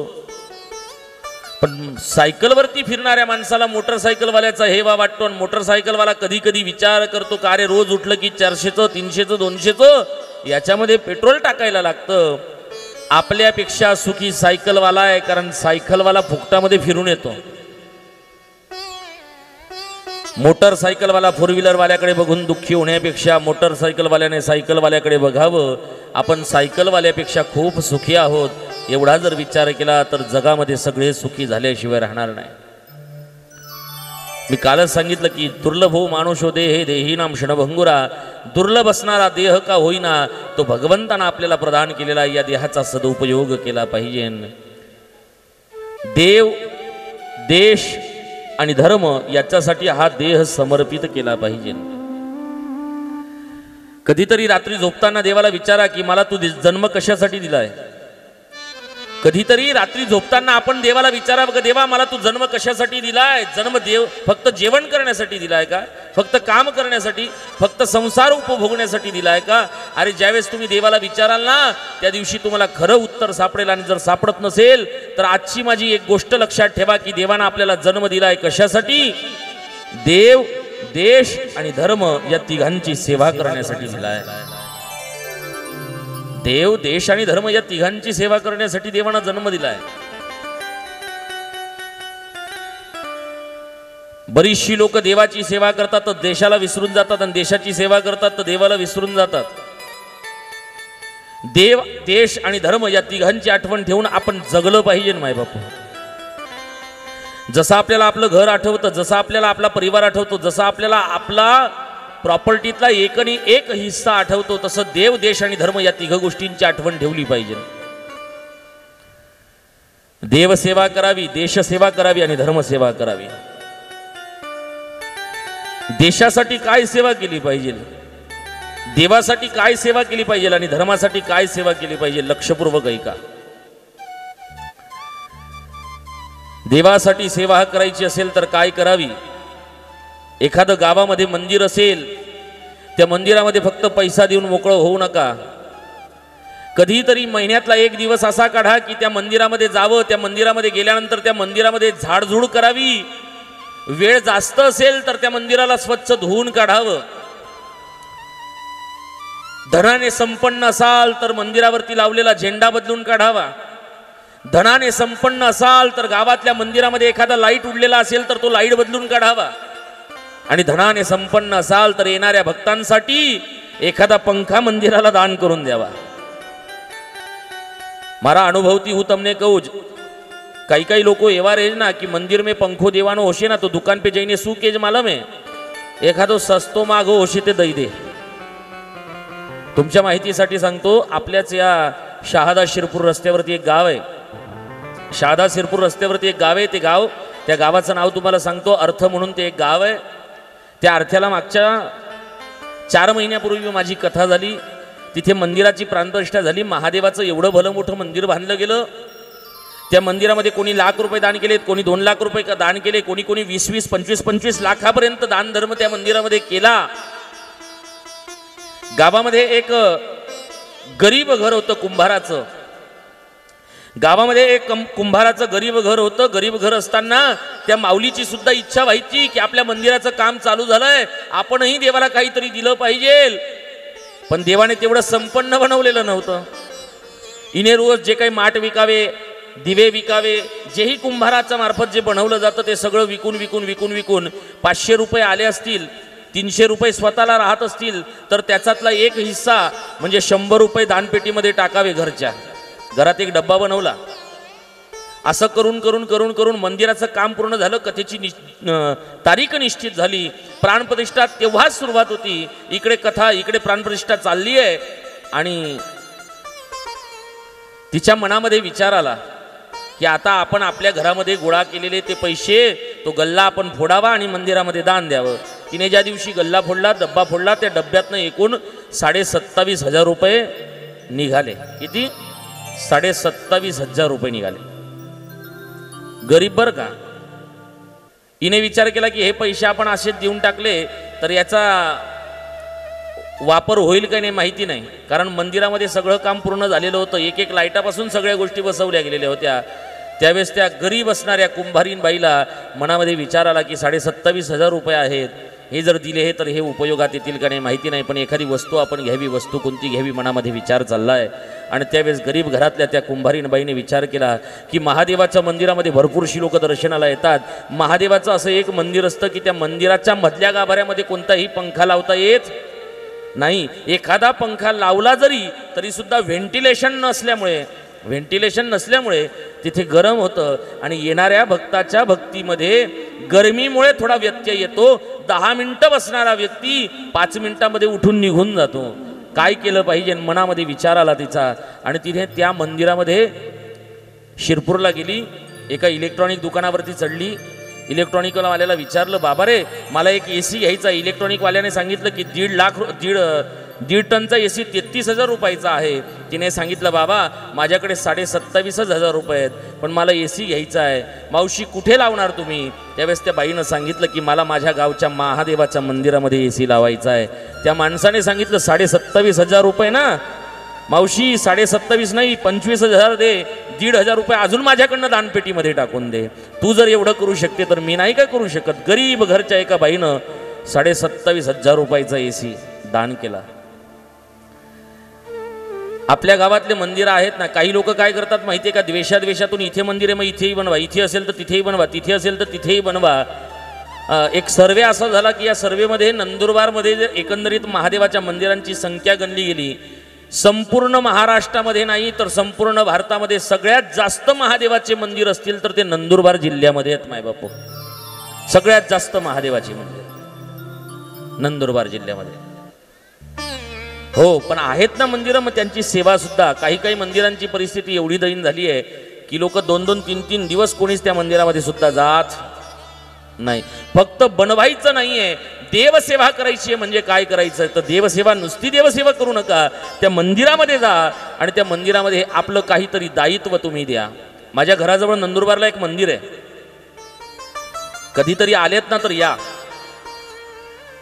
पण सायकलवरती फिरणाऱ्या माणसाला मोटरसायकलवाल्याचा हेवा वाटतो. आणि मोटरसायकलवाला कधी कधी विचार करतो का रे, रोज उठलं की 400चं 300चं 200चं याच्यामध्ये पेट्रोल टाकायला लागतं. आपल्यापेक्षा सुखी सायकलवाला आहे, कारण सायकलवाला फुकटामध्ये फिरून येतो. मोटरसायकलवाला 4 व्हीलरवाल्याकडे बघून दुःखी होण्यापेक्षा मोटरसायकलवाल्याने सायकलवाल्याकडे बघावं. आपण सायकलवाल्यापेक्षा खूप सुखी आहोत, एवढा जर विचार केला तर जगामध्ये सगळे सुखी झाल्याशिवाय राहणार नाही. मी कालच सांगितलं की दुर्लभ हो मानुषो देहे देहीनाम क्षणभंगुरा, दुर्लभ असणारा देह का होईना तो भगवंतानं आपल्याला प्रदान केलेला या देहाचा सदुपयोग केला पाहिजे. देव, देश आणि धर्म याच्यासाठी हा देह समर्पित केला पाहिजे. कधीतरी रात्री झोपताना देवाला विचारा की मला तू जन्म कशासाठी दिलाय. कधीतरी रात्री झोपताना आपण देवाला विचारा, बघ देवा मला तू जन्म कशासाठी दिलाय. जन्म देव फक्त जेवण करण्यासाठी दिलाय का, फक्त काम करण्यासाठी, फक्त संसार उपभोगण्यासाठी दिलाय का. अरे ज्यावेळेस तुम्ही देवाला विचाराल ना त्या दिवशी तुम्हाला खरं उत्तर सापडेल. आणि जर सापडत नसेल तर आजची माझी एक गोष्ट लक्षात ठेवा की देवानं आपल्याला जन्म दिलाय कशासाठी. देव, देश आणि धर्म या तिघांची सेवा करण्यासाठी दिलाय. देव, देश आणि धर्म या तिघांची सेवा करण्यासाठी देवानं जन्म दिलाय. बरीचशी लोक देवाची सेवा करतात तर देशाला विसरून जातात, आणि देशाची सेवा करतात तर देवाला विसरून जातात. देव, देश आणि धर्म या तिघांची आठवण ठेवून आपण जगलं पाहिजे माय बापू. जसं आपल्याला आपलं घर आठवतं, जसं आपल्याला आपला परिवार आठवतो, जसं आपल्याला आपला प्रॉपर्टीतला एकनी एक हिस्सा आठवतो, तसं देव, देश आणि धर्म या तिघ गोष्टींची आठवण ठेवली पाहिजे. देवसेवा करावी, देशसेवा करावी आणि धर्मसेवा करावी. देशासाठी काय सेवा केली पाहिजे, देवासाठी काय सेवा केली पाहिजे आणि धर्मासाठी काय सेवा केली पाहिजे, लक्षपूर्वक ऐका. देवासाठी सेवा करायची असेल तर काय करावी. एखादं गावामध्ये मंदिर असेल, त्या मंदिरामध्ये फक्त पैसा देऊन मोकळं होऊ नका. कधीतरी महिन्यातला एक दिवस असा काढा की त्या मंदिरामध्ये जावं. त्या मंदिरामध्ये गेल्यानंतर त्या मंदिरामध्ये झाडझूड करावी. वेळ जास्त असेल तर त्या मंदिराला स्वच्छ धुवून काढावं. धनाने संपन्न असाल तर मंदिरावरती लावलेला झेंडा बदलून काढावा. धनाने संपन्न असाल तर गावातल्या मंदिरामध्ये एखादा लाईट उडलेला असेल तर तो लाईट बदलून काढावा. आणि धनाने संपन्न असाल तर येणाऱ्या भक्तांसाठी एखादा पंखा मंदिराला दान करून द्यावा. मारा अनुभवती हूँ तुमने कहूँ, कई कई लोगों एवा रहे ना कि मंदिर में पंखो देवानो होशे ना तो दुकान पे जाइने शू केज मालूम है, एखादो सस्तो मागो होशे ते दई दे. तुमच्या माहितीसाठी सांगतो, आपल्याच या शहादा शिरपूर रस्त्यावरती एक गाव आहे. शहादा शिरपूर रस्त्यावरती एक गाव आहे. ते गाव, त्या गावाचं नाव तुम्हाला सांगतो, अर्थ म्हणून ते एक गाव आहे. त्या अर्थ्याला मागच्या 4 महिन्यापूर्वी माझी कथा झाली. तिथे मंदिराची प्राणप्रतिष्ठा झाली. महादेवाचं एवढं भलं मोठं मंदिर बांधलं गेलं. त्या मंदिरामध्ये कोणी ₹1,00,000 दान केलेत, कोणी ₹2,00,000 दान केले, कोणी 20-20, 25-25 लाखापर्यंत दान धर्म त्या मंदिरामध्ये केला. गावामध्ये एक गरीब घर होतं कुंभाराचं. गावामध्ये एक कुंभाराचं गरीब घर होतं. गरीब घर असताना त्या माऊलीची सुद्धा इच्छा व्हायची की आपल्या मंदिराचं काम चालू झालंय, आपणही देवाला काहीतरी दिलं पाहिजे. पण देवाने तेवढं संपन्न बनवलेलं नव्हतं. इने रोज जे काही माठ विकावे, दिवे विकावे, जेही कुंभाराच्या मार्फत जे बनवलं जातं ते सगळं विकून विकून विकून विकून ₹500 आले असतील, ₹300 स्वतःला राहत असतील तर त्याच्यातला एक हिस्सा म्हणजे ₹100 दानपेटीमध्ये टाकावे. घरात एक डब्बा बनवला. असं करून करून करून करून मंदिराचं काम पूर्ण झालं. कथेची तारीख निश्चित झाली. प्राणप्रतिष्ठा तेव्हाच सुरुवात होती. इकडे कथा, इकडे प्राणप्रतिष्ठा चालली आहे. आणि तिच्या मनामध्ये विचार आला की आता आपण आपल्या घरामध्ये गोळा केलेले ते पैसे, तो गल्ला आपण फोडावा आणि मंदिरामध्ये दान द्यावं. तिने ज्या दिवशी गल्ला फोडला, डब्बा फोडला, त्या डब्यातनं एकूण ₹27,500 निघाले. किती? ₹27,500 निघाले. गरीब बर का. हिने विचार केला की हे पैसे आपण असेच देऊन टाकले तर याचा वापर होईल का नाही माहिती नाही. कारण मंदिरामध्ये सगळं काम पूर्ण झालेलं होतं. एक एक लाईटापासून सगळ्या गोष्टी बसवल्या गेलेल्या होत्या. त्यावेळेस त्या गरीब असणाऱ्या कुंभारीन बाईला मनामध्ये विचार आला की ₹27,500 आहेत, हे जर दिले हे तर हे उपयोगात येतील का नाही माहिती नाही. पण एखादी वस्तू आपण घ्यावी, वस्तू कोणती घ्यावी मनामध्ये विचार चालला आहे. आणि त्यावेळेस गरीब घरातल्या त्या कुंभारीन बाईने विचार केला की महादेवाच्या मंदिरामध्ये भरपूरशी लोक दर्शनाला येतात. महादेवाचं असं एक मंदिर असतं की त्या मंदिराच्या मधल्या गाभाऱ्यामध्ये कोणताही पंखा लावता येत नाही. एखादा पंखा लावला जरी तरी सुद्धा व्हेंटिलेशन नसल्यामुळे तिथे गरम होतं. आणि येणाऱ्या भक्ताच्या भक्तीमध्ये गरमीमुळे थोडा व्यत्यय येतो. 10 मिनिटं बसणारा व्यक्ती 5 मिनिटांमध्ये उठून निघून जातो. काय केलं पाहिजे मनामध्ये विचार आला तिचा. आणि तिने त्या मंदिरामध्ये शिरपूरला गेली, एका इलेक्ट्रॉनिक दुकानावरती चढली. इलेक्ट्रॉनिकवाल्याला विचारलं, बाबा रे मला एक AC घ्यायचा. इलेक्ट्रॉनिकवाल्याने सांगितलं की 1.5 टनचा AC 33,000 रुपयाचा आहे. तिने सांगितलं, बाबा माझ्याकडे 27,500 रुपये आहेत, पण मला AC घ्यायचा आहे. मावशी कुठे लावणार तुम्ही? त्यावेळेस त्या बाईनं सांगितलं की मला माझ्या गावच्या महादेवाच्या मंदिरामध्ये AC लावायचा आहे. त्या माणसाने सांगितलं 27,500 रुपये ना मावशी, 27,500 नाही 25,000 दे. 1,500 रुपये अजून माझ्याकडनं दानपेटीमध्ये टाकून दे. तू जर एवढं करू शकते तर मी नाही काय करू शकत. गरीब घरच्या एका बाईनं 27,500 रुपयाचा AC दान केला. आपल्या गावातले मंदिरं आहेत ना, काही लोक काय करतात माहिती आहे का, द्वेषातून इथे मंदिर आहे मग इथेही बनवा, इथे असेल तर तिथेही बनवा, तिथे असेल तर तिथेही बनवा. एक सर्वे असा झाला की या सर्वेमध्ये नंदुरबारमध्ये एकंदरीत महादेवाच्या मंदिरांची संख्या गणली गेली. संपूर्ण महाराष्ट्रामध्ये नाही तर संपूर्ण भारतामध्ये सगळ्यात जास्त महादेवाचे मंदिर असतील तर ते नंदुरबार जिल्ह्यामध्ये आहेत मायबापू. सगळ्यात जास्त महादेवाची मंदिर नंदुरबार जिल्ह्यामध्ये. हो, पण आहेत ना मंदिरं, मग त्यांची सेवा सुद्धा. काही मंदिरांची परिस्थिती एवढी दैन झाली आहे की लोक 2-2, 3-3 दिवस कोणीच त्या मंदिरामध्ये सुद्धा जात नाही. फक्त बनवायचं नाहीये, देवसेवा करायची आहे. म्हणजे काय करायचं तर देवसेवा, नुसती देवसेवा करू नका, त्या मंदिरामध्ये जा आणि त्या मंदिरामध्ये आपलं काहीतरी दायित्व तुम्ही द्या. माझ्या घराजवळ नंदुरबारला एक मंदिर आहे, कधीतरी आलेत ना तर या.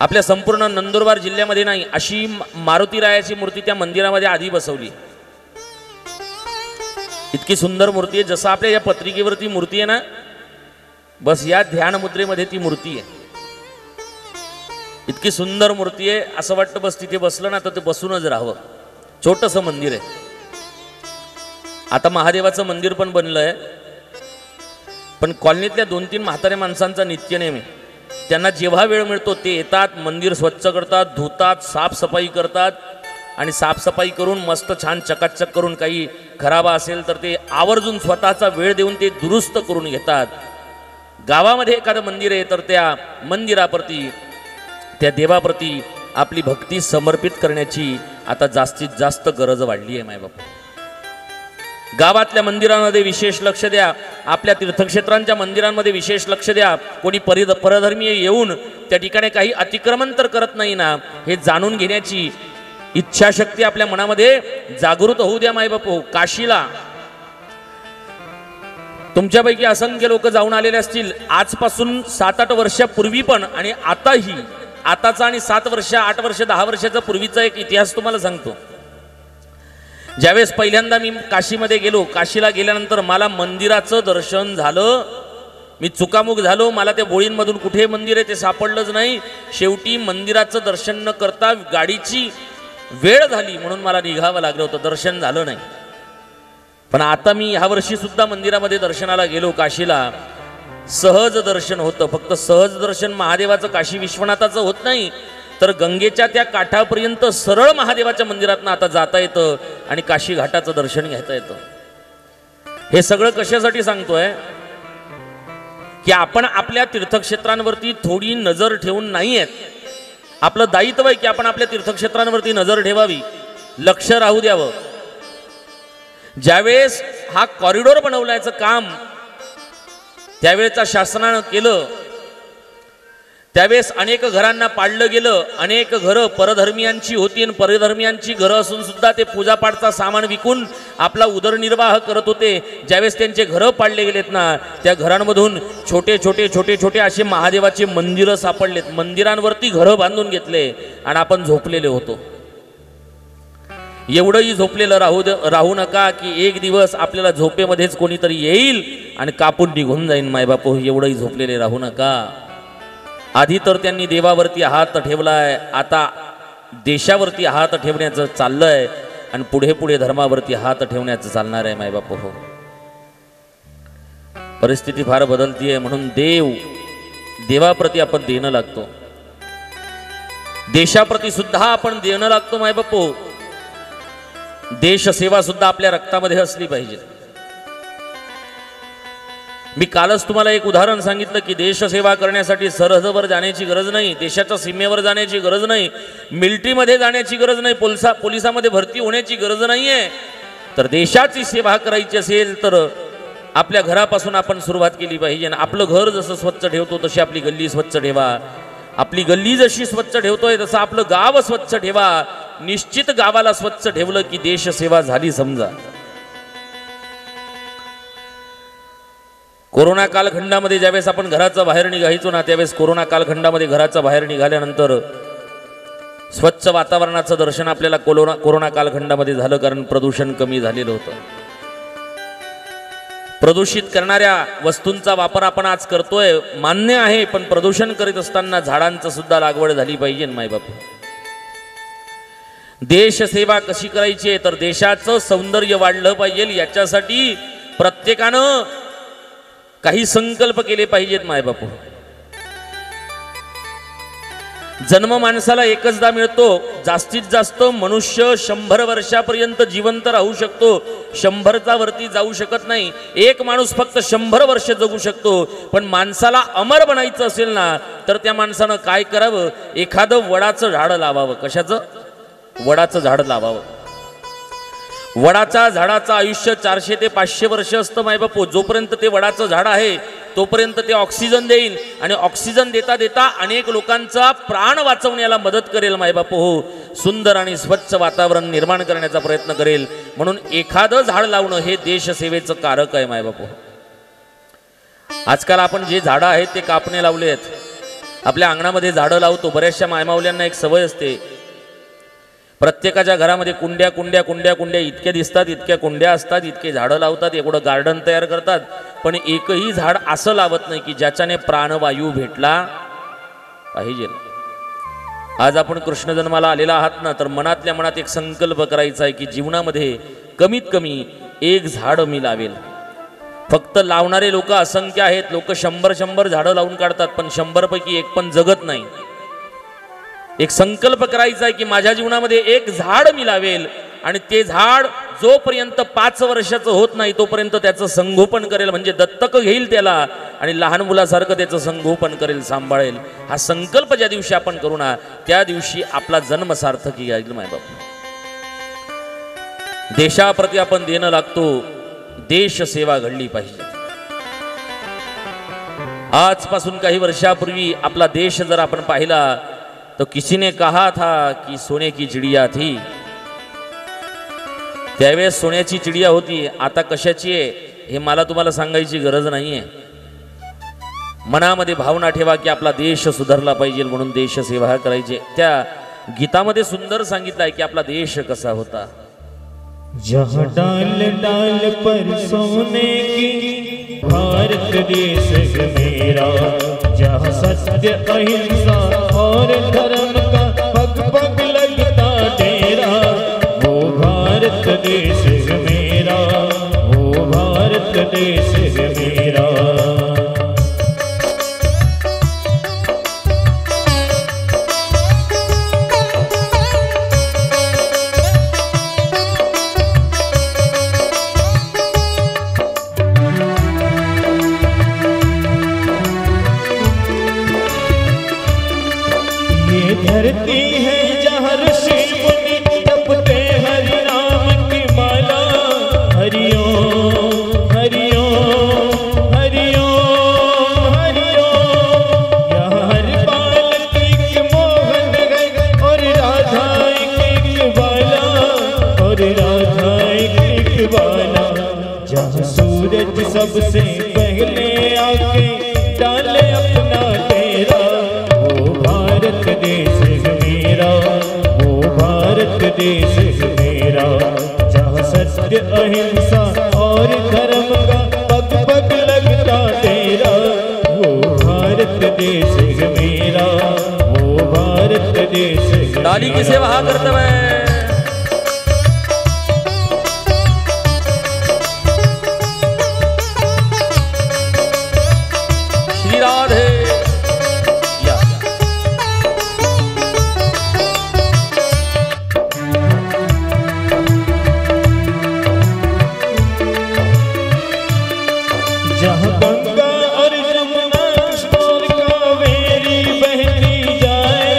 आपल्या संपूर्ण नंदुरबार जिल्ह्यामध्ये नाही अशी मारुतीरायाची मूर्ती त्या मंदिरामध्ये आधी बसवली. इतकी सुंदर मूर्ती आहे, जसं आपल्या या पत्रिकेवरती मूर्ती आहे ना, बस या ध्यान मुद्रेमध्ये ती मूर्ती आहे. इतकी सुंदर मूर्ती आहे, असं वाटतं बस तिथे बसलं ना तर ते बसूनच राहावं. छोटंसं मंदिर आहे. आता महादेवाचं मंदिर पण बनलंय, पण कॉलनीतल्या 2-3 म्हाताऱ्या माणसांचा नित्यनेम आहे. त्यांना जेव्हा वेळ मिळतो ते येतात, मंदिर स्वच्छ करतात, धुतात, साफसफाई करतात आणि साफसफाई करून मस्त छान चकाचक करून, काही खराबा असेल तर ते आवर्जून स्वतःचा वेळ देऊन ते दुरुस्त करून घेतात. गावामध्ये एखादं मंदिर आहे तर त्या मंदिराप्रती, त्या देवाप्रती आपली भक्ती समर्पित करण्याची आता जास्तीत जास्त गरज वाढली आहे मायबाप. गावातल्या मंदिरांमध्ये विशेष लक्ष द्या, आपल्या तीर्थक्षेत्रांच्या मंदिरांमध्ये विशेष लक्ष द्या. कोणी परधर्मीय येऊन त्या ठिकाणी काही अतिक्रमण तर करत नाही ना, हे जाणून घेण्याची इच्छाशक्ती आपल्या मनामध्ये जागृत होऊ द्या मायबापू. काशीला तुमच्यापैकी असंख्य लोक जाऊन आलेले असतील. आजपासून 7-8 वर्षापूर्वी पण आणि आताही, आताचा आणि 7 वर्ष, 8 वर्ष, 10 वर्षाचा पूर्वीचा एक इतिहास तुम्हाला सांगतो. ज्यावेळेस पहिल्यांदा मी काशीमध्ये गेलो, काशीला गेल्यानंतर मला मंदिराचं दर्शन झालं. मी चुकामुक झालो, मला त्या बोळींमधून कुठे मंदिर आहे ते सापडलंच नाही. शेवटी मंदिराचं दर्शन न करता गाडीची वेळ झाली म्हणून मला निघावं लागलं होतं, दर्शन झालं नाही. पण आता मी ह्या वर्षी सुद्धा मंदिरामध्ये दर्शनाला गेलो काशीला. सहज दर्शन होतं. फक्त सहज दर्शन महादेवाचं काशी विश्वनाथाचं होत नाही, तर गंगेच्या त्या काठापर्यंत सरळ महादेवाच्या मंदिरातनं आता जाता येतं आणि काशी घाटाचं दर्शन घेता येतं. हे सगळं कशासाठी सांगतोय की आपण आपल्या तीर्थक्षेत्रांवरती थोडी नजर ठेवून नाही आहेत. आपलं दायित्व आहे की आपण आपल्या तीर्थक्षेत्रांवरती नजर ठेवावी, लक्ष राहू द्यावं. ज्यावेळेस हा कॉरिडॉर बनवण्याचं काम त्यावेळेचा शासनानं केलं, त्यावेळेस अनेक घरांना पाडलं गेलं. अनेक घरं परधर्मियांची होती आणि परधर्मियांची घरं असून सुद्धा ते पूजापाठचा सामान विकून आपला उदरनिर्वाह करत होते. ज्यावेळेस त्यांचे घरं पाडले गेलेत ना, त्या घरांमधून छोटे छोटे असे महादेवाचे मंदिरं सापडलेत. मंदिरांवरती घरं बांधून घेतले आणि आपण झोपलेले होतो. एवढंही झोपलेलं राहू नका की एक दिवस आपल्याला झोपेमध्येच कोणीतरी येईल आणि कापून निघून जाईन मायबापू. एवढंही झोपलेले राहू नका. आधी तर त्यांनी देवावरती हात ठेवलाय, आता देशावरती हात ठेवण्याचं चाललंय आणि पुढे धर्मावरती हात ठेवण्याचं चालणार आहे मायबापू. हो, परिस्थिती फार बदलतीये म्हणून देवाप्रती आपण देणं लागतो. देशाप्रती सुद्धा आपण देणं लागतो मायबापू. देशसेवा सुद्धा आपल्या रक्तामध्ये असली पाहिजे. मी कालच तुम्हाला एक उदाहरण सांगितलं की देशसेवा करण्यासाठी सरहदवर जाण्याची गरज नाही, देशाच्या सीमेवर जाण्याची गरज नाही, मिलिटरीमध्ये जाण्याची गरज नाही, पोलिसामध्ये भरती होण्याची गरज नाही आहे. तर देशाची सेवा करायची असेल तर आपल्या घरापासून आपण सुरुवात केली पाहिजे. आपलं घर जसं स्वच्छ ठेवतो तशी आपली गल्ली स्वच्छ ठेवा. आपली गल्ली जशी स्वच्छ ठेवतोय तसं आपलं गाव स्वच्छ ठेवा. निश्चित गावाला स्वच्छ ठेवलं की देशसेवा झाली समजा. कोरोना कालखंडामध्ये ज्यावेळेस आपण घराच्या बाहेर निघायचो ना, त्यावेळेस कोरोना कालखंडामध्ये घराच्या बाहेर निघाल्यानंतर स्वच्छ वातावरणाचं दर्शन आपल्याला कोरोना कालखंडामध्ये झालं, कारण प्रदूषण कमी झालेलं होतं. प्रदूषित करणाऱ्या वस्तूंचा वापर आपण आज करतोय मान्य आहे, पण प्रदूषण करीत असताना झाडांचं सुद्धा लागवड झाली पाहिजे. मायबाप, देशसेवा कशी करायची आहे तर देशाचं सौंदर्य वाढलं पाहिजे, याच्यासाठी प्रत्येकानं काही संकल्प केले पाहिजेत. मायबापू, जन्म माणसाला एकचदा मिळतो. जास्तीत जास्त मनुष्य 100 वर्षापर्यंत जिवंत राहू शकतो, 100च्या वरती जाऊ शकत नाही. एक माणूस फक्त 100 वर्ष जगू शकतो. पण माणसाला अमर बनायचं असेल ना तर त्या माणसानं काय करावं, एखादं वडाचं झाड लावावं. कशाचं? वडाचं झाड लावावं. वडाच्या झाडाचं आयुष्य 400 ते 500 वर्ष असतं. मायबापू, जोपर्यंत ते वडाचं झाड आहे तोपर्यंत ते ऑक्सिजन देईल, आणि ऑक्सिजन देता देता अनेक लोकांचा प्राण वाचवण्याला मदत करेल. मायबापू हो, सुंदर आणि स्वच्छ वातावरण निर्माण करण्याचा प्रयत्न करेल. म्हणून एखादं झाड लावणं हे देशसेवेचं कारक आहे. मायबापू, आजकाल आपण जे झाडं आहेत ते कापणे लावले आहेत. आपल्या अंगणामध्ये झाडं लावतो. बऱ्याचशा मायमावल्यांना एक सवय असते, प्रत्येकाच्या घरामध्ये कुंड्या कुंड्या कुंड्या कुंड्या इतक्या दिसतात, इतक्या कुंड्या असतात, इतके झाडं लावतात, एवढं गार्डन तयार करतात, पण एकही झाड असं लावत नाही की ज्याच्याने प्राणवायू भेटला पाहिजे. आज आपण कृष्ण जन्माला आलेला आहात ना, तर मनातल्या मनात एक संकल्प करायचा आहे की जीवनामध्ये कमीत कमी एक झाड मी लावेल. फक्त लावणारे लोक असंख्य आहेत. लोक 100 झाडं लावून काढतात, पण 100 पैकी एक पण जगत नाही. एक संकल्प करायचा आहे की माझ्या जीवनामध्ये एक झाड मी लावेल, आणि ते झाड जोपर्यंत 5 वर्षाचं होत नाही तोपर्यंत त्याचं संगोपन करेल. म्हणजे दत्तक घेईल त्याला आणि लहान मुलासारखं त्याचं संगोपन करेल, सांभाळेल. हा संकल्प ज्या दिवशी आपण करू ना त्या दिवशी आपला जन्म सार्थक येईल. मायबाप, देशाप्रती आपण देणं लागतो. देशसेवा घडली पाहिजे. आजपासून काही वर्षापूर्वी आपला देश जर आपण पाहिला तो किसी ने कहा था कि सोने की चिड़िया थी. त्यावेळेस सोन्याची चिडिया होती. आता कशाची आहे हे मला तुम्हाला सांगायची गरज नाहीये. मनामध्ये भावना ठेवा की आपला देश सुधारला पाहिजे, म्हणून देशसेवा करायची. त्या गीतामध्ये सुंदर सांगितलं आहे की आपला देश कसा होता. जहाँ डाल डाल पर सोने की भारत देश है मेरा, जहाँ सत्य अहिंसा और धर्म का पग पग लगता डेरा, वो भारत देश है मेरा, वो भारत देश है मेरा. धरती है जहाँ ऋषि मुनि जपते हरि नाम की माला. हरिओम हरिओम हरिओम हरिओम. यहाँ हर बालक एक मोहन है और राधा एक बाला, और राधा एक बाला. जहाँ सूरज सबसे पहले आके डाले अपना तेरा, वो भारत देश है मेरा, वो भारत देश है मेरा. जहाँ सत्य अहिंसा और धर्म का पग पग लगता तेरा, वो भारत देश है मेरा, वो भारत देश है. डाली की सेवा करते हुए श्री राधे. जहाँ गंगा और यमुना कृष्ण और कावेरी बहती जाए,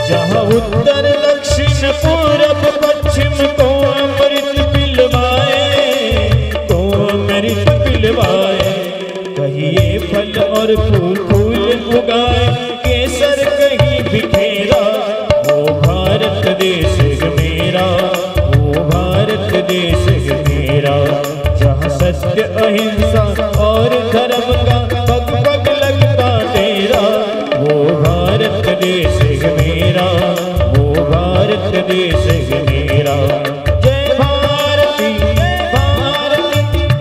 जहाँ उत्तर दक्षिण पूरब पश्चिम को अमृत पिलवाए, को अमृत पिलवाए। कहिए फल और फूल फूल उगाए, केसर कहीं बिखेरा, वो भारत देश है मेरा, वो भारत देश है मेरा। जहाँ सत्य अहिंसा और धर्म का पग पग लगता डेरा, वो भारत देश है मेरा, वो भारत देश है मेरा। जय भारती जय भारती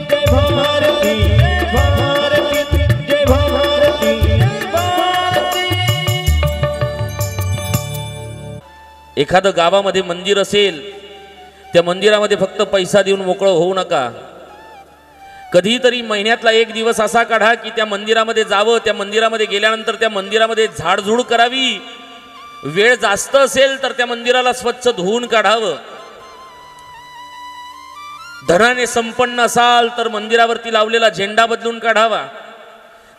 जय भारती जय भारती जय भारती जय भारती। एखादं गावामध्ये मंदिर असेल, त्या मंदिरामध्ये फक्त पैसा देऊन मोकळं होऊ नका। कधीतरी महिन्यातला एक दिवस असा काढा की त्या मंदिरामध्ये जावं, त्या मंदिरामध्ये गेल्यानंतर त्या मंदिरामध्ये झाडझूड करावी। वेळ जास्त असेल तर त्या मंदिराला स्वच्छ धुवून काढावं। धनाने संपन्न असाल तर मंदिरावरती लावलेला झेंडा बदलून काढावा।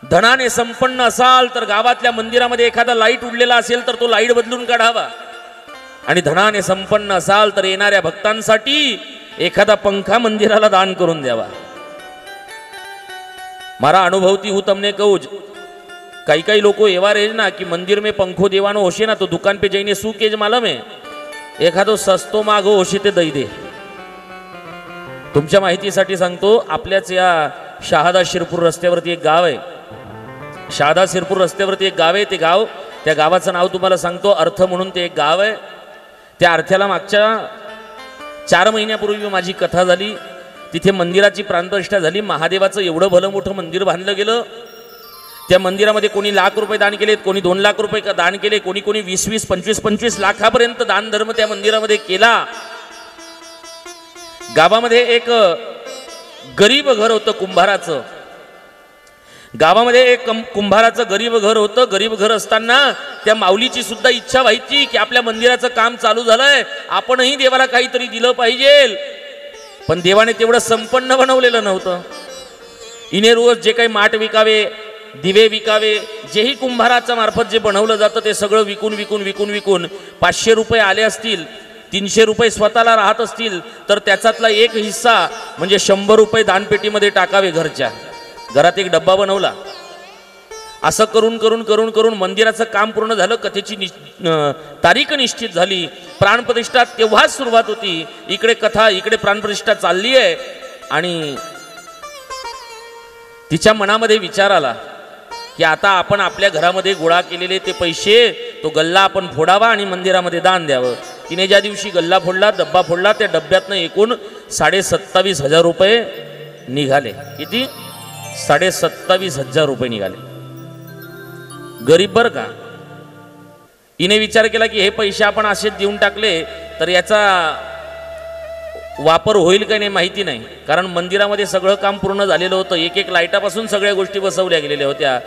धनाने संपन्न असाल तर गावातल्या मंदिरामध्ये एखादा लाईट उडलेला असेल तर तो लाईट बदलून काढावा। आणि धनाने संपन्न असाल तर येणाऱ्या भक्तांसाठी एखादा पंखा मंदिराला दान करून द्यावा। मारा अनुभवती हूँ तमने कहूँ, कई कई लोग एवा रहे ना कि मंदिर में पंखो देवानो होशे ना तो दुकान पे जईने शू केज मालूम है, एखादो सस्तो मागो होशे ते दई दे। तुमच्या माहितीसाठी सांगतो, आपल्याच या शहादा शिरपूर रस्त्यावरती एक गाव आहे। शहादा शिरपूर रस्त्यावरती एक गाव आहे, ते गाव, त्या गावाचं नाव तुम्हाला सांगतो, अर्थ म्हणून ते एक गाव आहे। त्या अर्थ्याला मागच्या 4 महिन्यापूर्वी माझी कथा झाली। तिथे मंदिराची प्राणप्रतिष्ठा झाली। महादेवाचं एवढं भलं मोठं मंदिर बांधलं गेलं। त्या मंदिरामध्ये कोणी लाख रुपये दान केलेत, कोणी 2 लाख रुपये दान केले, कोणी कोणी 20-20, 25-25 लाखापर्यंत दान धर्म त्या मंदिरामध्ये केला। गावामध्ये एक गरीब घर होतं कुंभाराचं। गावामध्ये एक कुंभाराचं गरीब घर होतं। गरीब घर असताना त्या माऊलीची सुद्धा इच्छा व्हायची की आपल्या मंदिराचं काम चालू झालंय, आपणही देवाला काहीतरी दिलं पाहिजे। पण देवाने तेवढं संपन्न बनवलेलं नव्हतं। इने रोज जे काही माठ विकावे, दिवे विकावे, जेही कुंभाराच्या मार्फत जे बनवलं जातं ते सगळं विकून विकून विकून विकून 500 रुपये आले असतील, 300 रुपये स्वतःला राहत असतील तर त्याच्यातला एक हिस्सा म्हणजे 100 रुपये दानपेटीमध्ये टाकावे। घरात एक डब्बा बनवला। असं करून करून करून करून मंदिराचं काम पूर्ण झालं। कथेची तारीख निश्चित झाली। प्राणप्रतिष्ठा तेव्हाच सुरुवात होती। इकडे कथा, इकडे प्राणप्रतिष्ठा चालली आहे। आणि तिच्या मनामध्ये विचार आला की आता आपण आपल्या घरामध्ये गोळा केलेले ते पैसे, तो गल्ला आपण फोडावा आणि मंदिरामध्ये दान द्यावं। तिने ज्या दिवशी गल्ला फोडला, डब्बा फोडला, त्या डब्यातनं एकूण 27,500 रुपये निघाले। किती? 27,500 रुपये निघाले। गरीब बर का। हिने विचार केला की हे पैसे आपण असेच देऊन टाकले तर याचा वापर होईल का नाही माहिती नाही, कारण मंदिरामध्ये सगळं काम पूर्ण झालेलं होतं। एक एक लाईटापासून सगळ्या गोष्टी बसवल्या गेलेल्या होत्या।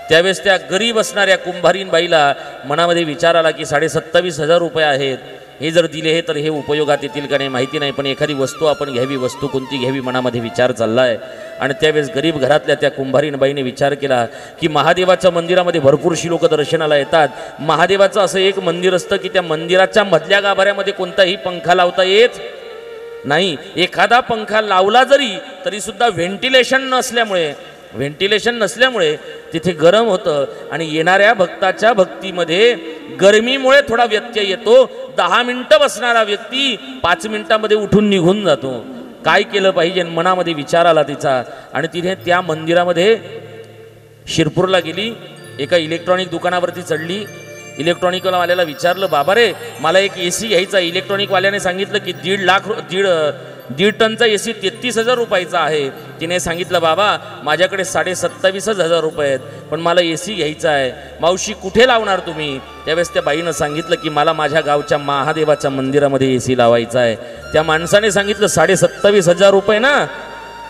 त्यावेळेस त्या गरीब असणाऱ्या कुंभारीन बाईला मनामध्ये विचार आला की 27,500 रुपये आहेत, हे जर दिले हे तर हे उपयोगात येतील का नाही माहिती नाही, पण एखादी वस्तू आपण घ्यावी। वस्तू कोणती घ्यावी मनामध्ये विचार चाललाय। आणि त्यावेळेस गरीब घरातल्या त्या कुंभारीन बाईने विचार केला की महादेवाच्या मंदिरामध्ये भरपूरशी लोक दर्शनाला येतात। महादेवाचं असं एक मंदिर असतं की त्या मंदिराच्या मधल्या गाभाऱ्यामध्ये कोणताही पंखा लावता येत नाही। एखादा पंखा लावला जरी तरी सुद्धा व्हेंटिलेशन नसल्यामुळे तिथे गरम होतं आणि येणाऱ्या भक्ताच्या भक्तीमध्ये गरमीमुळे थोडा व्यत्यय येतो। 10 मिनिटं बसणारा व्यक्ती 5 मिनिटांमध्ये उठून निघून जातो। काय केलं पाहिजे मनामध्ये विचार आला तिचा। आणि तिने त्या मंदिरामध्ये शिरपूरला गेली, एका इलेक्ट्रॉनिक दुकानावरती चढली। इलेक्ट्रॉनिकवाल्याला विचारलं, बाबा रे मला एक AC घ्यायचा। इलेक्ट्रॉनिकवाल्याने सांगितलं की 1.5 टनचा AC 33,000 रुपयाचा आहे। तिने सांगितलं, बाबा माझ्याकडे 27,500 रुपये आहेत, पण मला AC घ्यायचा आहे। मावशी कुठे लावणार तुम्ही? त्यावेळेस त्या बाईनं सांगितलं की मला माझ्या गावच्या महादेवाच्या मंदिरामध्ये AC लावायचा आहे। त्या माणसाने सांगितलं 27,500 रुपये ना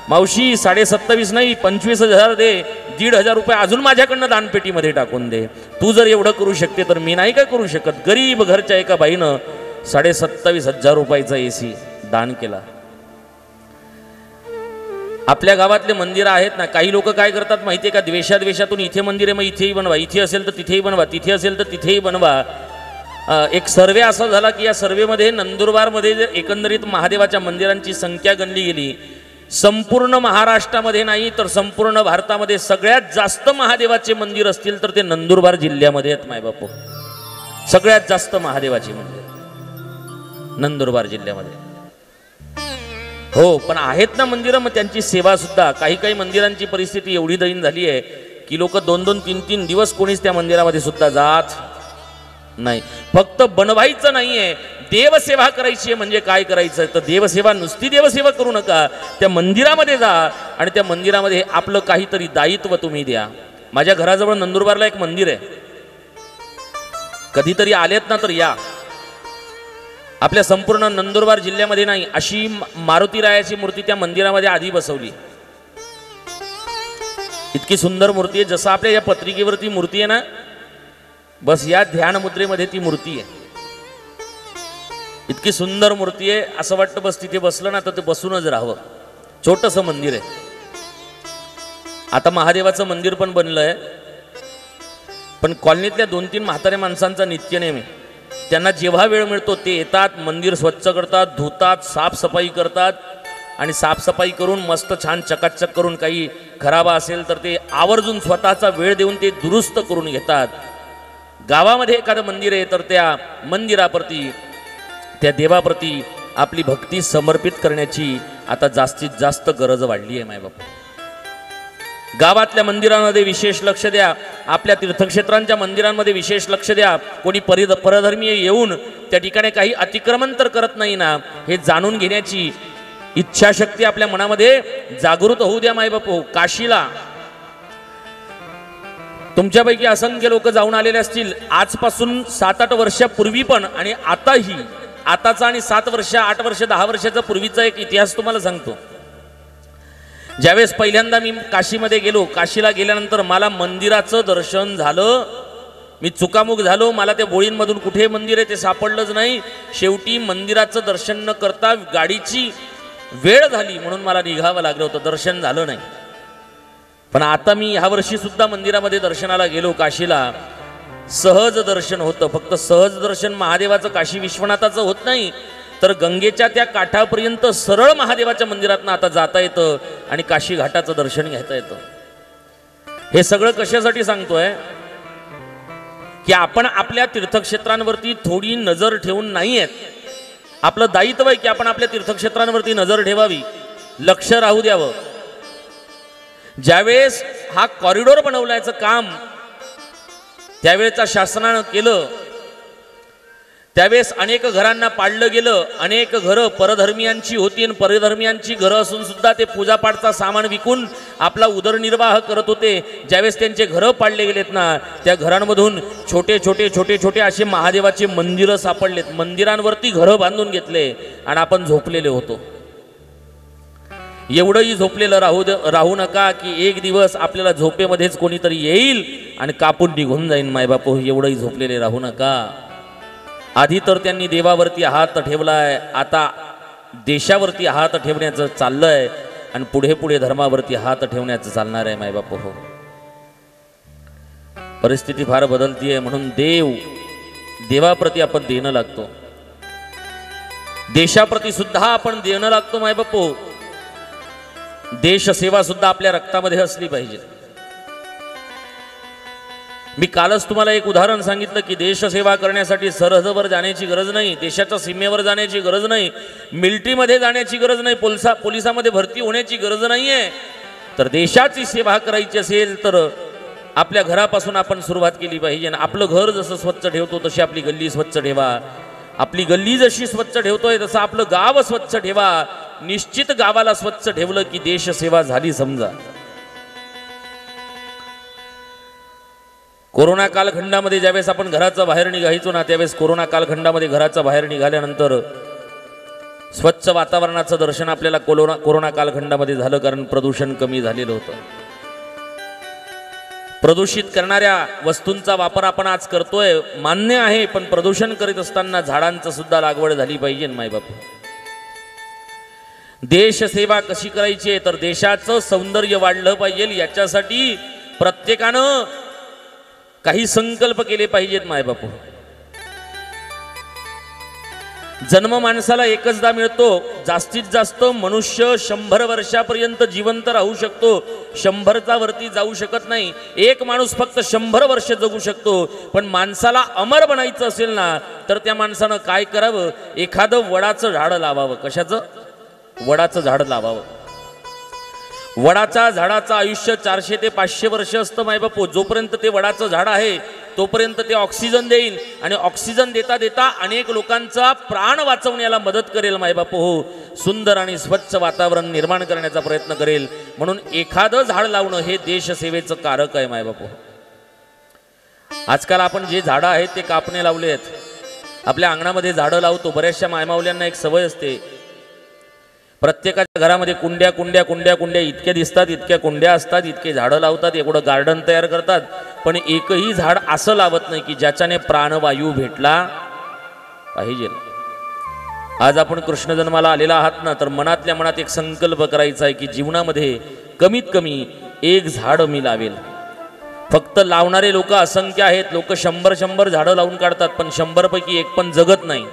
मावशी, 27,500 नाही 25,000 दे, 1,500 रुपये अजून माझ्याकडनं दानपेटीमध्ये टाकून दे। तू जर एवढं करू शकते तर मी नाही काय करू शकत। गरीब घरच्या एका बाईनं 27,500 रुपयाचा AC दान केला. आपल्या गावातले मंदिर आहेत ना, काही लोक काय करतात माहिती आहे का, द्वेषातून इथे मंदिर आहे मग इथेही बनवा, इथे असेल तर तिथेही बनवा, तिथे असेल तर तिथेही बनवा. एक सर्वे असा झाला की या सर्वेमध्ये नंदुरबारमध्ये जर एकंदरीत महादेवाच्या मंदिरांची संख्या गणली गेली, संपूर्ण महाराष्ट्रामध्ये नाही तर संपूर्ण भारतामध्ये सगळ्यात जास्त महादेवाचे मंदिर असतील तर ते नंदुरबार जिल्ह्यामध्ये आहेत मायबापू. सगळ्यात जास्त महादेवाची मंदिर नंदुरबार जिल्ह्यामध्ये. हो, पण आहेत ना मंदिरं, मग त्यांची सेवा सुद्धा. काही मंदिरांची परिस्थिती एवढी दैन झाली आहे की लोक 2-2, 3-3 दिवस कोणीच त्या मंदिरामध्ये सुद्धा जात नाही. फक्त बनवायचं नाहीये, देवसेवा करायची आहे. म्हणजे काय करायचं तर देवसेवा, नुसती देवसेवा करू नका, त्या मंदिरामध्ये जा आणि त्या मंदिरामध्ये आपलं काहीतरी दायित्व तुम्ही द्या. माझ्या घराजवळ नंदुरबारला एक मंदिर आहे, कधीतरी आलेत ना तर या. आपल्या संपूर्ण नंदुरबार जिल्ह्यामध्ये नाही अशी मारुतीरायाची मूर्ती त्या मंदिरामध्ये आधी बसवली. इतकी सुंदर मूर्ती आहे, जसं आपल्या या पत्रिकेवरती मूर्ती आहे ना, बस या ध्यान मुद्रेमध्ये ती मूर्ती आहे. इतकी सुंदर मूर्ती आहे, असं वाटतं बस तिथे बसलं ना तर ते बसूनच राहावं. छोटंसं मंदिर आहे. आता महादेवाचं मंदिर पण बनलं आहे, पण कॉलनीतल्या 2-3 म्हाताऱ्या माणसांचा नित्यनेम आहे. त्यांना जेव्हा वेळ मिळतो ते येतात, मंदिर स्वच्छ करतात, धुतात, साफसफाई करतात आणि साफसफाई करून मस्त छान चकाचक करून, काही खराबा असेल तर ते आवर्जून स्वतःचा वेळ देऊन ते दुरुस्त करून घेतात. गावामध्ये एखादं मंदिर आहे तर त्या मंदिराप्रती, त्या देवाप्रती आपली भक्ती समर्पित करण्याची आता जास्तीत जास्त गरज वाढली आहे मायबाप. गावातल्या मंदिरांमध्ये विशेष लक्ष द्या, आपल्या तीर्थक्षेत्रांच्या मंदिरांमध्ये विशेष लक्ष द्या. कोणी परधर्मीय येऊन त्या ठिकाणी काही अतिक्रमण तर करत नाही ना, हे जाणून घेण्याची इच्छाशक्ती आपल्या मनामध्ये जागृत होऊ द्या मायबापू. काशीला तुमच्यापैकी असंख्य लोक जाऊन आलेले असतील, आजपासून 7-8 वर्षापूर्वी पण आणि आताही. आताचा आणि 7 वर्ष, 8 वर्ष, 10 वर्षाचा पूर्वीचा एक इतिहास तुम्हाला सांगतो. ज्यावेळेस पहिल्यांदा मी काशीमध्ये गेलो, काशीला गेल्यानंतर मला मंदिराचं दर्शन झालं. मी चुकामुक झालो, मला त्या बोळींमधून कुठे मंदिर आहे ते सापडलंच नाही. शेवटी मंदिराचं दर्शन न करता गाडीची वेळ झाली म्हणून मला निघावं लागलं होतं, दर्शन झालं नाही. पण आता मी ह्या वर्षी सुद्धा मंदिरामध्ये दर्शनाला गेलो काशीला, सहज दर्शन होतं. फक्त सहज दर्शन महादेवाचं काशी विश्वनाथाचं होत नाही, तर गंगेच्या त्या काठापर्यंत सरळ महादेवाच्या मंदिरातनं आता जाता येतं आणि काशी घाटाचं दर्शन घेता येतं. हे सगळं कशासाठी सांगतोय की आपण आपल्या तीर्थक्षेत्रांवरती थोडी नजर ठेवून नाही आहेत. आपलं दायित्व आहे की आपण आपल्या तीर्थक्षेत्रांवरती नजर ठेवावी, लक्ष राहू द्यावं. ज्यावेळेस हा कॉरिडॉर बनवण्याचं काम त्यावेळेचा शासनानं केलं, त्यावेळेस अनेक घरांना पाडलं गेलं. अनेक घरं परधर्मियांची होती आणि परधर्मियांची घरं असून सुद्धा ते पूजापाठचा सामान विकून आपला उदरनिर्वाह करत होते. ज्यावेळेस त्यांचे घरं पाडले गेलेत ना, त्या घरांमधून छोटे छोटे असे महादेवाचे मंदिरं सापडलेत. मंदिरांवरती घरं बांधून घेतले आणि आपण झोपलेले होतो. एवढंही झोपलेलं राहू नका की एक दिवस आपल्याला झोपेमध्येच कोणीतरी येईल आणि कापून निघून जाईन मायबापू. एवढंही झोपलेले राहू नका. आधी तर त्यांनी देवावरती हात ठेवलाय, आता देशावरती हात ठेवण्याचं चाललंय आणि पुढे धर्मावरती हात ठेवण्याचं चालणार आहे मायबापू. हो, परिस्थिती फार बदलतीये म्हणून देवाप्रती आपण देणं लागतो, देशाप्रती सुद्धा आपण देणं लागतो मायबापू. देशसेवा सुद्धा आपल्या रक्तामध्ये असली पाहिजे. मी कालच तुम्हाला एक उदाहरण सांगितलं की देशसेवा करण्यासाठी सरहदवर जाण्याची गरज नाही, देशाच्या सीमेवर जाण्याची गरज नाही, मिलिटरीमध्ये जाण्याची गरज नाही, पोलिसामध्ये भरती होण्याची गरज नाहीये. तर देशाची सेवा करायची असेल तर आपल्या घरापासून आपण सुरुवात केली पाहिजे. आपलं घर जसं स्वच्छ ठेवतो तशी आपली गल्ली स्वच्छ ठेवा. आपली गल्ली जशी स्वच्छ ठेवतोय तसं आपलं गाव स्वच्छ ठेवा. निश्चित गावाला स्वच्छ ठेवलं की देशसेवा झाली समजा. कोरोना कालखंडामध्ये ज्यावेळेस आपण घराच्या बाहेर निघायचो ना, त्यावेळेस कोरोना कालखंडामध्ये घराच्या बाहेर निघाल्यानंतर स्वच्छ वातावरणाचं दर्शन आपल्याला कोरोना कालखंडामध्ये झालं, कारण प्रदूषण कमी झालेलं होतं. प्रदूषित करणाऱ्या वस्तूंचा वापर आपण आज करतोय मान्य आहे, पण प्रदूषण करीत असताना झाडांचं सुद्धा लागवड झाली पाहिजे मायबापू. देश सेवा कशी करायची तर देशाचं सौंदर्य वाढलं पाहिजे, याच्यासाठी प्रत्येकानं काही संकल्प केले पाहिजेत मायबापू. जन्म माणसाला एकचदा मिळतो, जास्तीत जास्त मनुष्य 100 वर्षापर्यंत जिवंत राहू शकतो, 100चा वरती जाऊ शकत नाही. एक माणूस फक्त 100 वर्ष जगू शकतो, पण माणसाला अमर बनायचं असेल ना तर त्या माणसानं काय करावं, एखादं वडाचं झाड लावावं. कशाचं? वडाचं झाड लावावं. वडाच्या झाडाचं आयुष्य 400 ते 500 वर्ष असतं मायबापू. जोपर्यंत ते वडाचं झाड आहे तोपर्यंत ते ऑक्सिजन देईल, आणि ऑक्सिजन देता देता अनेक लोकांचा प्राण वाचवण्याला मदत करेल मायबापू. हो, सुंदर आणि स्वच्छ वातावरण निर्माण करण्याचा प्रयत्न करेल. म्हणून एखादं झाड लावणं हे देशसेवेचं कारक आहे मायबापू. आजकाल आपण जे झाडं आहेत ते कापणे लावले आहेत. आपल्या अंगणामध्ये झाडं लावतो. बऱ्याचशा मायमावल्यांना एक सवय असते, प्रत्येकाच्या घरामध्ये कुंड्या कुंड्या कुंड्या कुंड्या इतक्या दिसतात, इतक्या कुंड्या असतात, इतके झाडं लावतात, एवढं गार्डन तयार करतात, पण एकही झाड असं लावत नाही की ज्याच्याने प्राणवायू भेटला पाहिजे. आज आपण कृष्ण जन्माला आलेला आहात ना, तर मनातल्या मनात एक संकल्प करायचा आहे की जीवनामध्ये कमीत कमी एक झाड मी लावेल. फक्त लावणारे लोक असंख्य आहेत. लोक 100 झाडं लावून काढतात, पण 100 पैकी एक पण जगत नाही.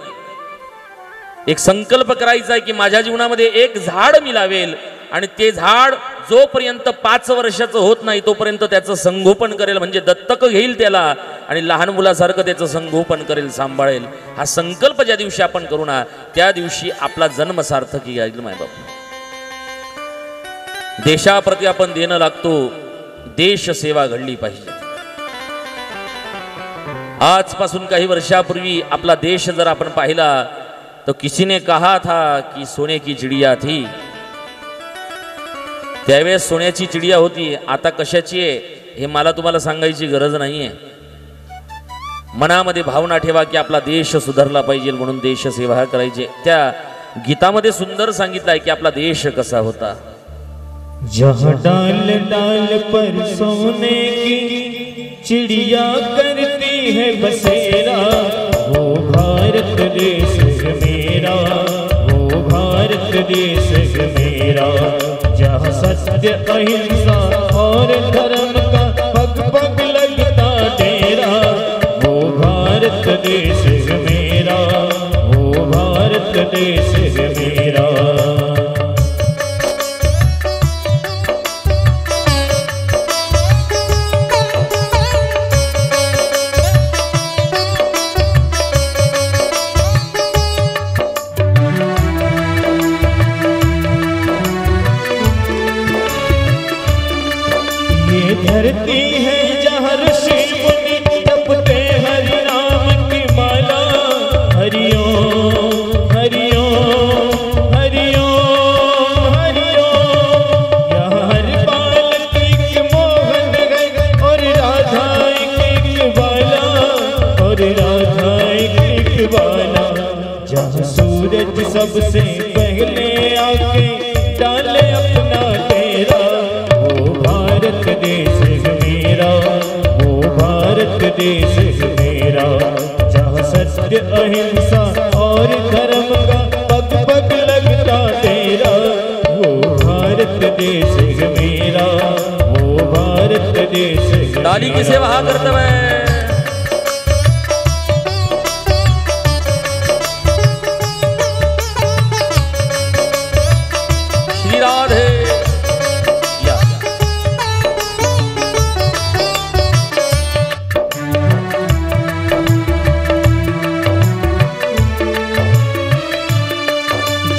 एक संकल्प करायचा आहे की माझ्या जीवनामध्ये एक झाड मी लावेल, आणि ते झाड जोपर्यंत 5 वर्षाचं होत नाही तोपर्यंत त्याचं संगोपन करेल, म्हणजे दत्तक घेईल त्याला आणि लहान मुलासारखं त्याचं संगोपन करेल, सांभाळेल. हा संकल्प ज्या दिवशी आपण करू ना त्या दिवशी आपला जन्म सार्थक येईल मायबाप. देशाप्रती आपण देणं लागतो. देश सेवा घडली पाहिजे. आजपासून काही वर्षापूर्वी आपला देश जर आपण पाहिला तो किसी ने कहा था कि सोने की चिड़िया थी. त्यावेळेस सोन्याची चिडिया होती. आता कशाची आहे हे मला तुम्हाला सांगायची गरज नाहीये. मनामध्ये भावना ठेवा की आपला देश सुधारला पाहिजे, म्हणून देश सेवा करायची. त्या गीतामध्ये सुंदर सांगितलं आहे की आपला देश कसा होता. जहाँ डाल डाल पर सोने की चिड़िया करती है बसेरा, वो भारत देश मेरा, वो भारत देश मेरा. जहाँ सत्य अहिंसा और धर्म का पग पग लगता डेरा, वो भारत देश मेरा, वो भारत देश मेरा. धरती है जहाँ ऋषि मुनि जपते हरि नाम की माला. हरिओम हरिओम हरिओम हरिओम. यहाँ हर बालक एक मोहन है और राधा एक बाला, और राधा एक बाला. जहाँ सूरज सबसे पहले आके डाले अपना डेरा, वो भारत देश मेरा, वो भारत देश मेरा. जहाँ सत्य अहिंसा और धर्म का पग पग लगता डेरा, वो भारत देश मेरा, वो भारत देश मेरा. ताली की सेवा हा कर्तव्य है. श्री राधे.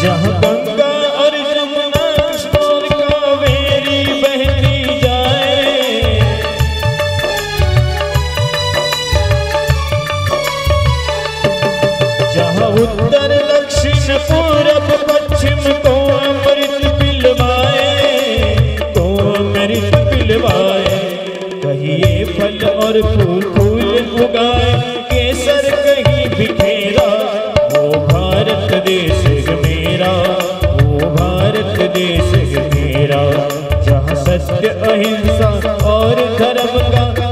जहाँ गंगा और यमुना कृष्ण और कावेरी बहती जाए, जहाँ उत्तर दक्षिण पूरब पश्चिम को अमृत पिलवाए, को अमृत पिलवाए. कहीं फल और फूल फूल उगाए, केसर कहीं बिखेरा, वो भारत देश मेरा, वो भारत देश मेरा. जहाँ सत्य अहिंसा ऐसा और धर्म का